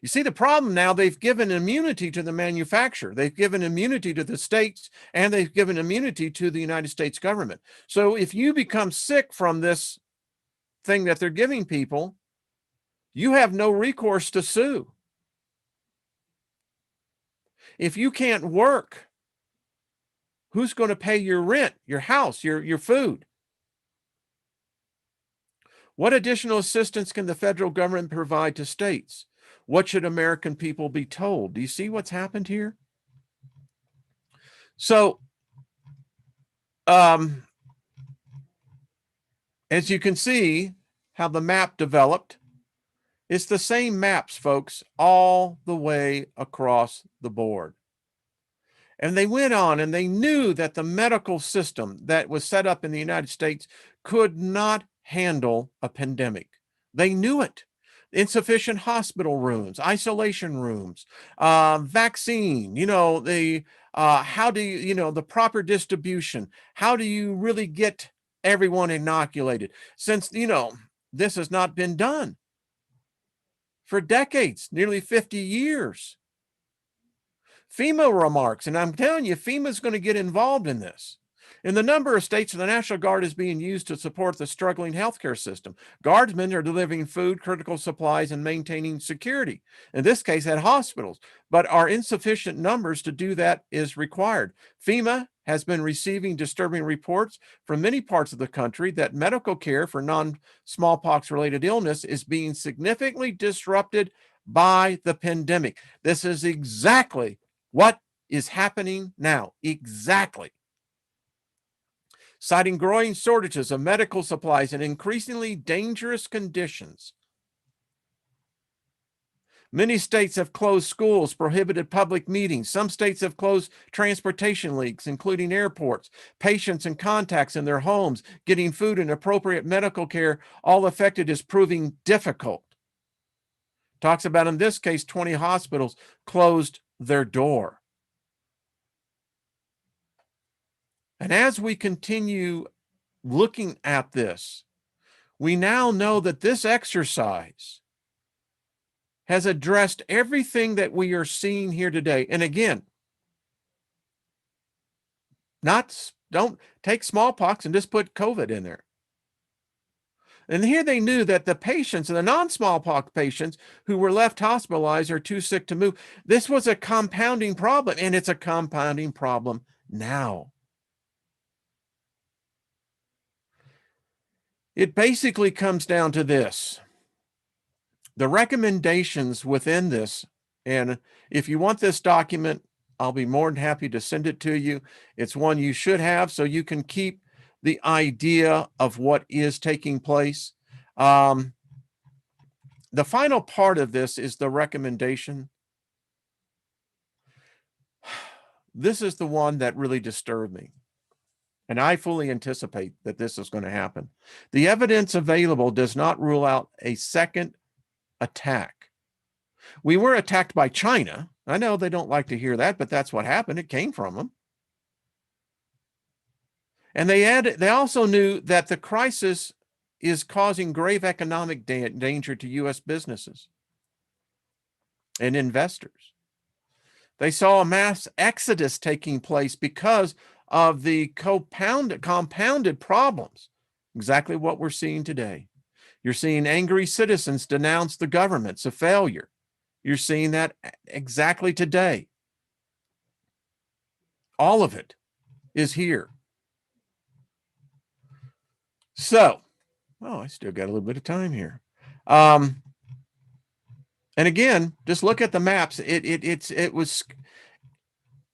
You see, the problem now, they've given immunity to the manufacturer, they've given immunity to the states, and they've given immunity to the United States government. So if you become sick from this thing that they're giving people, you have no recourse to sue. If you can't work, who's going to pay your rent, your house, your food? What additional assistance can the federal government provide to states? What should American people be told? Do you see what's happened here? So, as you can see how the map developed, it's the same maps, folks, all the way across the board. And they went on and they knew that the medical system that was set up in the United States could not handle a pandemic. They knew it. Insufficient hospital rooms, isolation rooms, vaccine, how do you, the proper distribution, how do you really get everyone inoculated? Since, this has not been done for decades, nearly 50 years. FEMA remarks, and I'm telling you, FEMA is going to get involved in this. In the number of states, the National Guard is being used to support the struggling healthcare system. Guardsmen are delivering food, critical supplies, and maintaining security, in this case at hospitals, but are insufficient numbers to do that is required. FEMA has been receiving disturbing reports from many parts of the country that medical care for non-smallpox related illness is being significantly disrupted by the pandemic. This is exactly what is happening now. Exactly. Citing growing shortages of medical supplies and increasingly dangerous conditions, Many states have closed schools, prohibited public meetings. Some states have closed transportation links, including airports. Patients and contacts in their homes, getting food and appropriate medical care, all affected, is proving difficult. Talks about, in this case, 20 hospitals closed their door. And as we continue looking at this, we now know that this exercise has addressed everything that we are seeing here today. And again, don't take smallpox and just put COVID in there. And here they knew that the patients, the non-smallpox patients who were left hospitalized or too sick to move, this was a compounding problem, and it's a compounding problem now. It basically comes down to this. The recommendations within this, and if you want this document, I'll be more than happy to send it to you. It's one you should have so you can keep the idea of what is taking place. The final part of this is the recommendation. This is the one that really disturbed me. And I fully anticipate that this is going to happen. The evidence available does not rule out a second attack. We were attacked by China. I know they don't like to hear that, but that's what happened. It came from them. And they also knew that the crisis is causing grave economic danger to U.S. businesses and investors. They saw a mass exodus taking place because of the compounded problems, exactly what we're seeing today. You're seeing angry citizens denounce the government's a failure. You're seeing that exactly today. All of it is here. So, I still got a little bit of time here. And again, just look at the maps. It was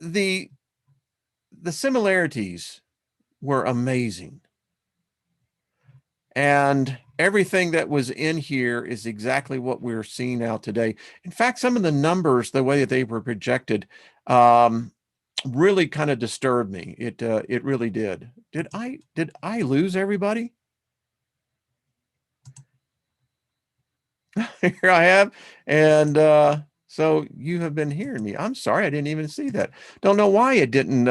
the similarities were amazing. And everything that was in here is exactly what we're seeing out today. In fact, some of the numbers, the way that they were projected, really kind of disturbed me. It really did. Did I lose everybody? Here I have. And so you have been hearing me. I'm sorry, I didn't even see that. Don't know why it didn't.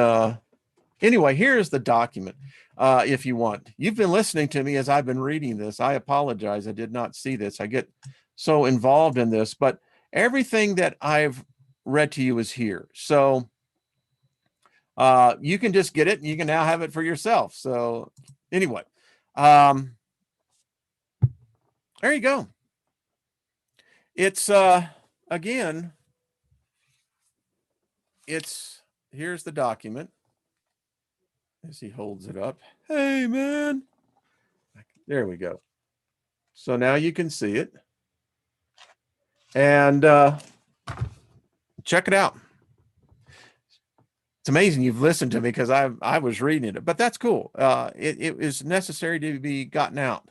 Anyway, here's the document. If you want. You've been listening to me as I've been reading this. I apologize. I did not see this. I get so involved in this, but everything that I've read to you is here. So you can just get it and you can now have it for yourself. So anyway, there you go. It's again, here's the document. As he holds it up. Hey, man. There we go. So now you can see it. And check it out. It's amazing you've listened to me because I was reading it, but that's cool. It is necessary to be gotten out.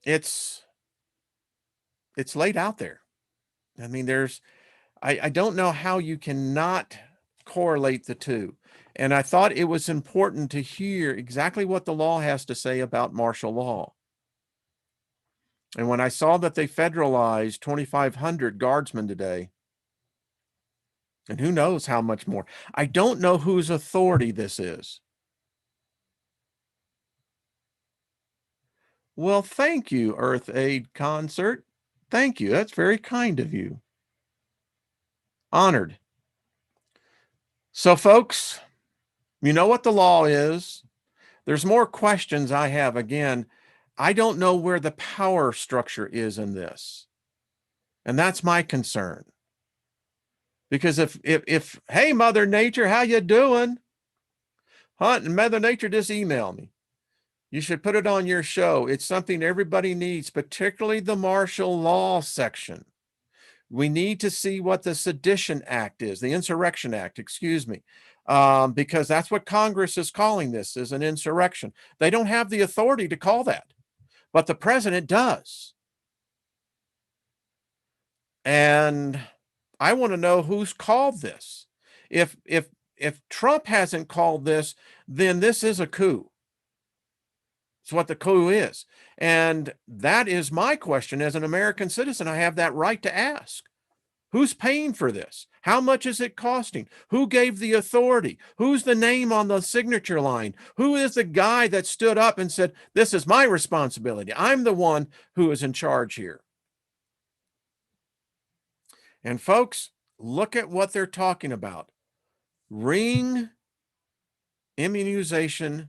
It's laid out there. I mean, I don't know how you cannot correlate the two. And I thought it was important to hear exactly what the law has to say about martial law. And when I saw that they federalized 2,500 guardsmen today, and who knows how much more, I don't know whose authority this is. Well, thank you, Earth Aid Concert. Thank you. That's very kind of you. Honored. So, folks, you know what the law is. There's more questions I have. Again, I don't know where the power structure is in this. And that's my concern. Because if hey, Mother Nature, how you doing? Hunt and Mother Nature, just email me. You should put it on your show. It's something everybody needs, particularly the martial law section. We need to see what the Sedition Act is, the Insurrection Act, excuse me, because that's what Congress is calling this, is an insurrection. They don't have the authority to call that, but the president does. And I want to know who's called this. If Trump hasn't called this, then this is a coup. It's what the coup is. And that is my question as an American citizen. I have that right to ask. Who's paying for this? How much is it costing? Who gave the authority? Who's the name on the signature line? Who is the guy that stood up and said, this is my responsibility? I'm the one who is in charge here. And folks, look at what they're talking about. Ring immunization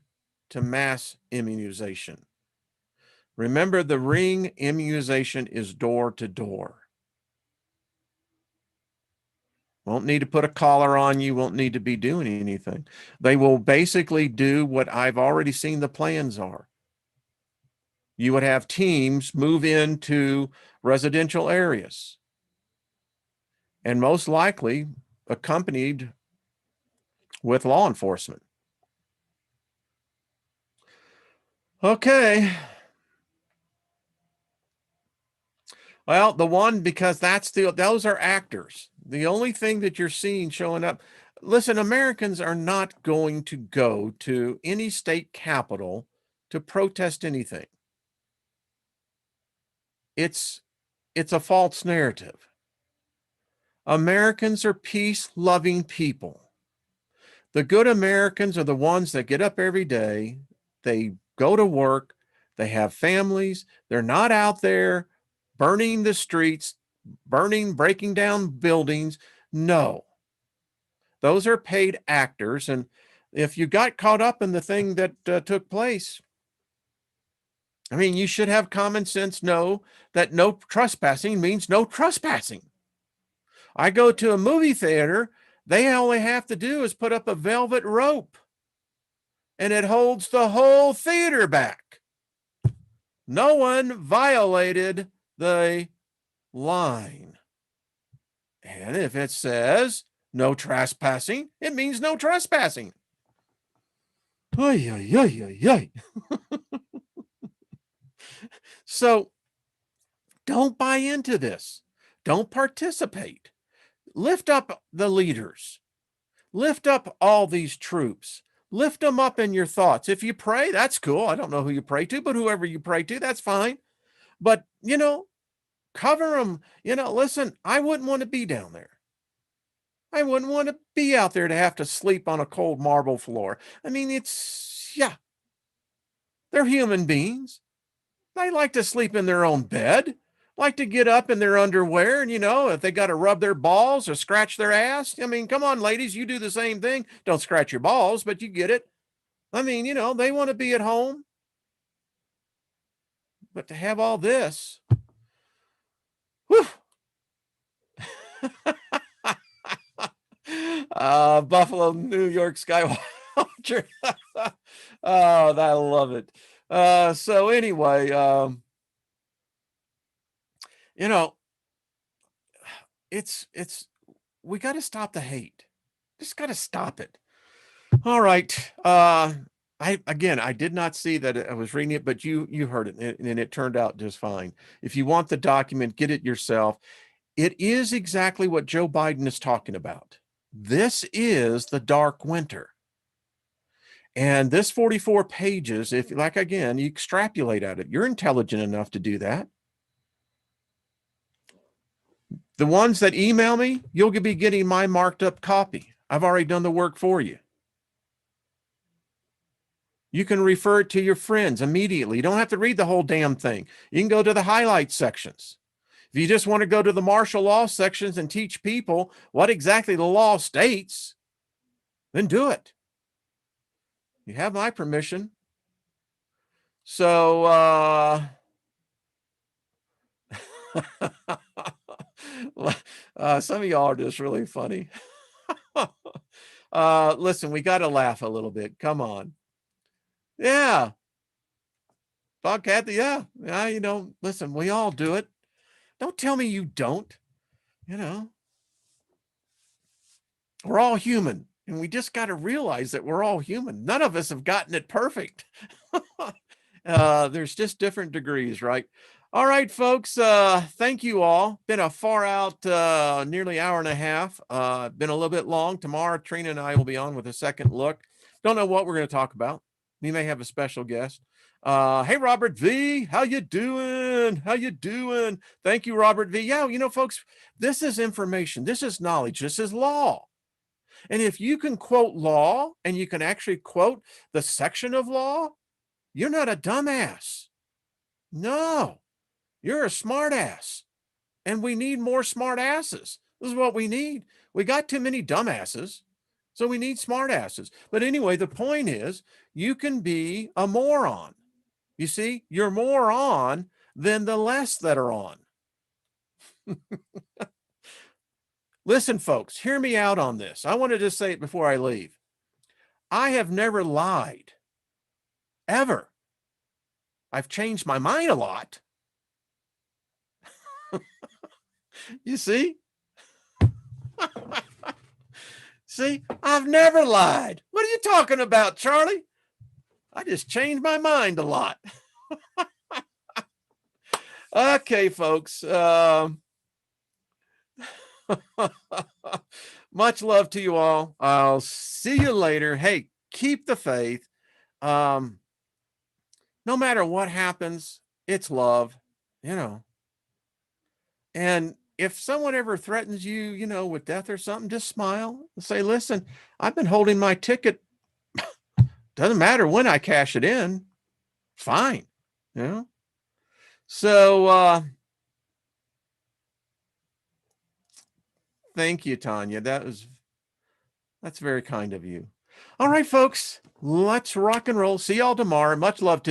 to mass immunization. Remember, the ring immunization is door to door. Won't need to put a collar on you, won't need to be doing anything. They will basically do what I've already seen the plans are. You would have teams move into residential areas, and most likely accompanied with law enforcement. Okay. Well, because those are actors. The only thing that you're seeing showing up, listen, Americans are not going to go to any state capital to protest anything. It's a false narrative. Americans are peace-loving people. The good Americans are the ones that get up every day, they go to work, they have families, they're not out there burning the streets, breaking down buildings. No, those are paid actors. And if you got caught up in the thing that took place, I mean, you should have common sense, know that no trespassing means no trespassing. I go to a movie theater, they only have to do is put up a velvet rope and it holds the whole theater back. No one violated the line. And if it says no trespassing, it means no trespassing. Oy, oy, oy, oy, oy. So don't buy into this. Don't participate. Lift up the leaders. Lift up all these troops. Lift them up in your thoughts. If you pray, that's cool. I don't know who you pray to, but whoever you pray to, that's fine. But, cover them. Listen, I wouldn't want to be down there. I wouldn't want to be out there to have to sleep on a cold marble floor. I mean, they're human beings. They like to sleep in their own bed, like to get up in their underwear. And, if they got to rub their balls or scratch their ass, I mean, come on, ladies, you do the same thing. Don't scratch your balls, but you get it. I mean, they want to be at home. But to have all this, whew. Buffalo, New York Skywatcher. Oh, I love it. So anyway, we got to stop the hate. Just got to stop it. All right. I did not see that I was reading it, but you heard it, and it turned out just fine. If you want the document, get it yourself. It is exactly what Joe Biden is talking about. This is the dark winter. And this 44 pages, if again, you extrapolate at it, you're intelligent enough to do that. The ones that email me, you'll be getting my marked up copy. I've already done the work for you. You can refer it to your friends immediately. You don't have to read the whole damn thing. You can go to the highlight sections. If you just want to go to the martial law sections and teach people what exactly the law states, then do it. You have my permission. So, some of y'all are just really funny. Listen, we got to laugh a little bit. Come on. Yeah. Bob Kathy, yeah. Listen, we all do it. Don't tell me you don't. We're all human, and we just got to realize that we're all human. None of us have gotten it perfect. There's just different degrees, right? All right, folks. Thank you all. Been a far out, nearly hour and a half. Been a little bit long. Tomorrow, Trina and I will be on with a second look. Don't know what we're going to talk about. We may have a special guest. Hey, Robert V, how you doing? How you doing? Thank you, Robert V. Yeah, folks, this is information. This is knowledge. This is law. And if you can quote law and you can actually quote the section of law, you're not a dumbass. No. You're a smart ass, and we need more smart asses. This is what we need. We got too many dumbasses, so we need smart asses. But anyway, the point is you can be a moron. You see, you're more on than the less that are on. Listen, folks, hear me out on this. I want to just say it before I leave. I have never lied, ever. I've changed my mind a lot. You see? See, I've never lied. What are you talking about, Charlie? I just changed my mind a lot. Okay, folks. Much love to you all. I'll see you later. Hey, keep the faith. No matter what happens, it's love, And if someone ever threatens you, with death or something, just smile and say, listen, I've been holding my ticket. Doesn't matter when I cash it in. Fine. So thank you, Tanya. That's very kind of you. All right, folks, let's rock and roll. See y'all tomorrow. Much love to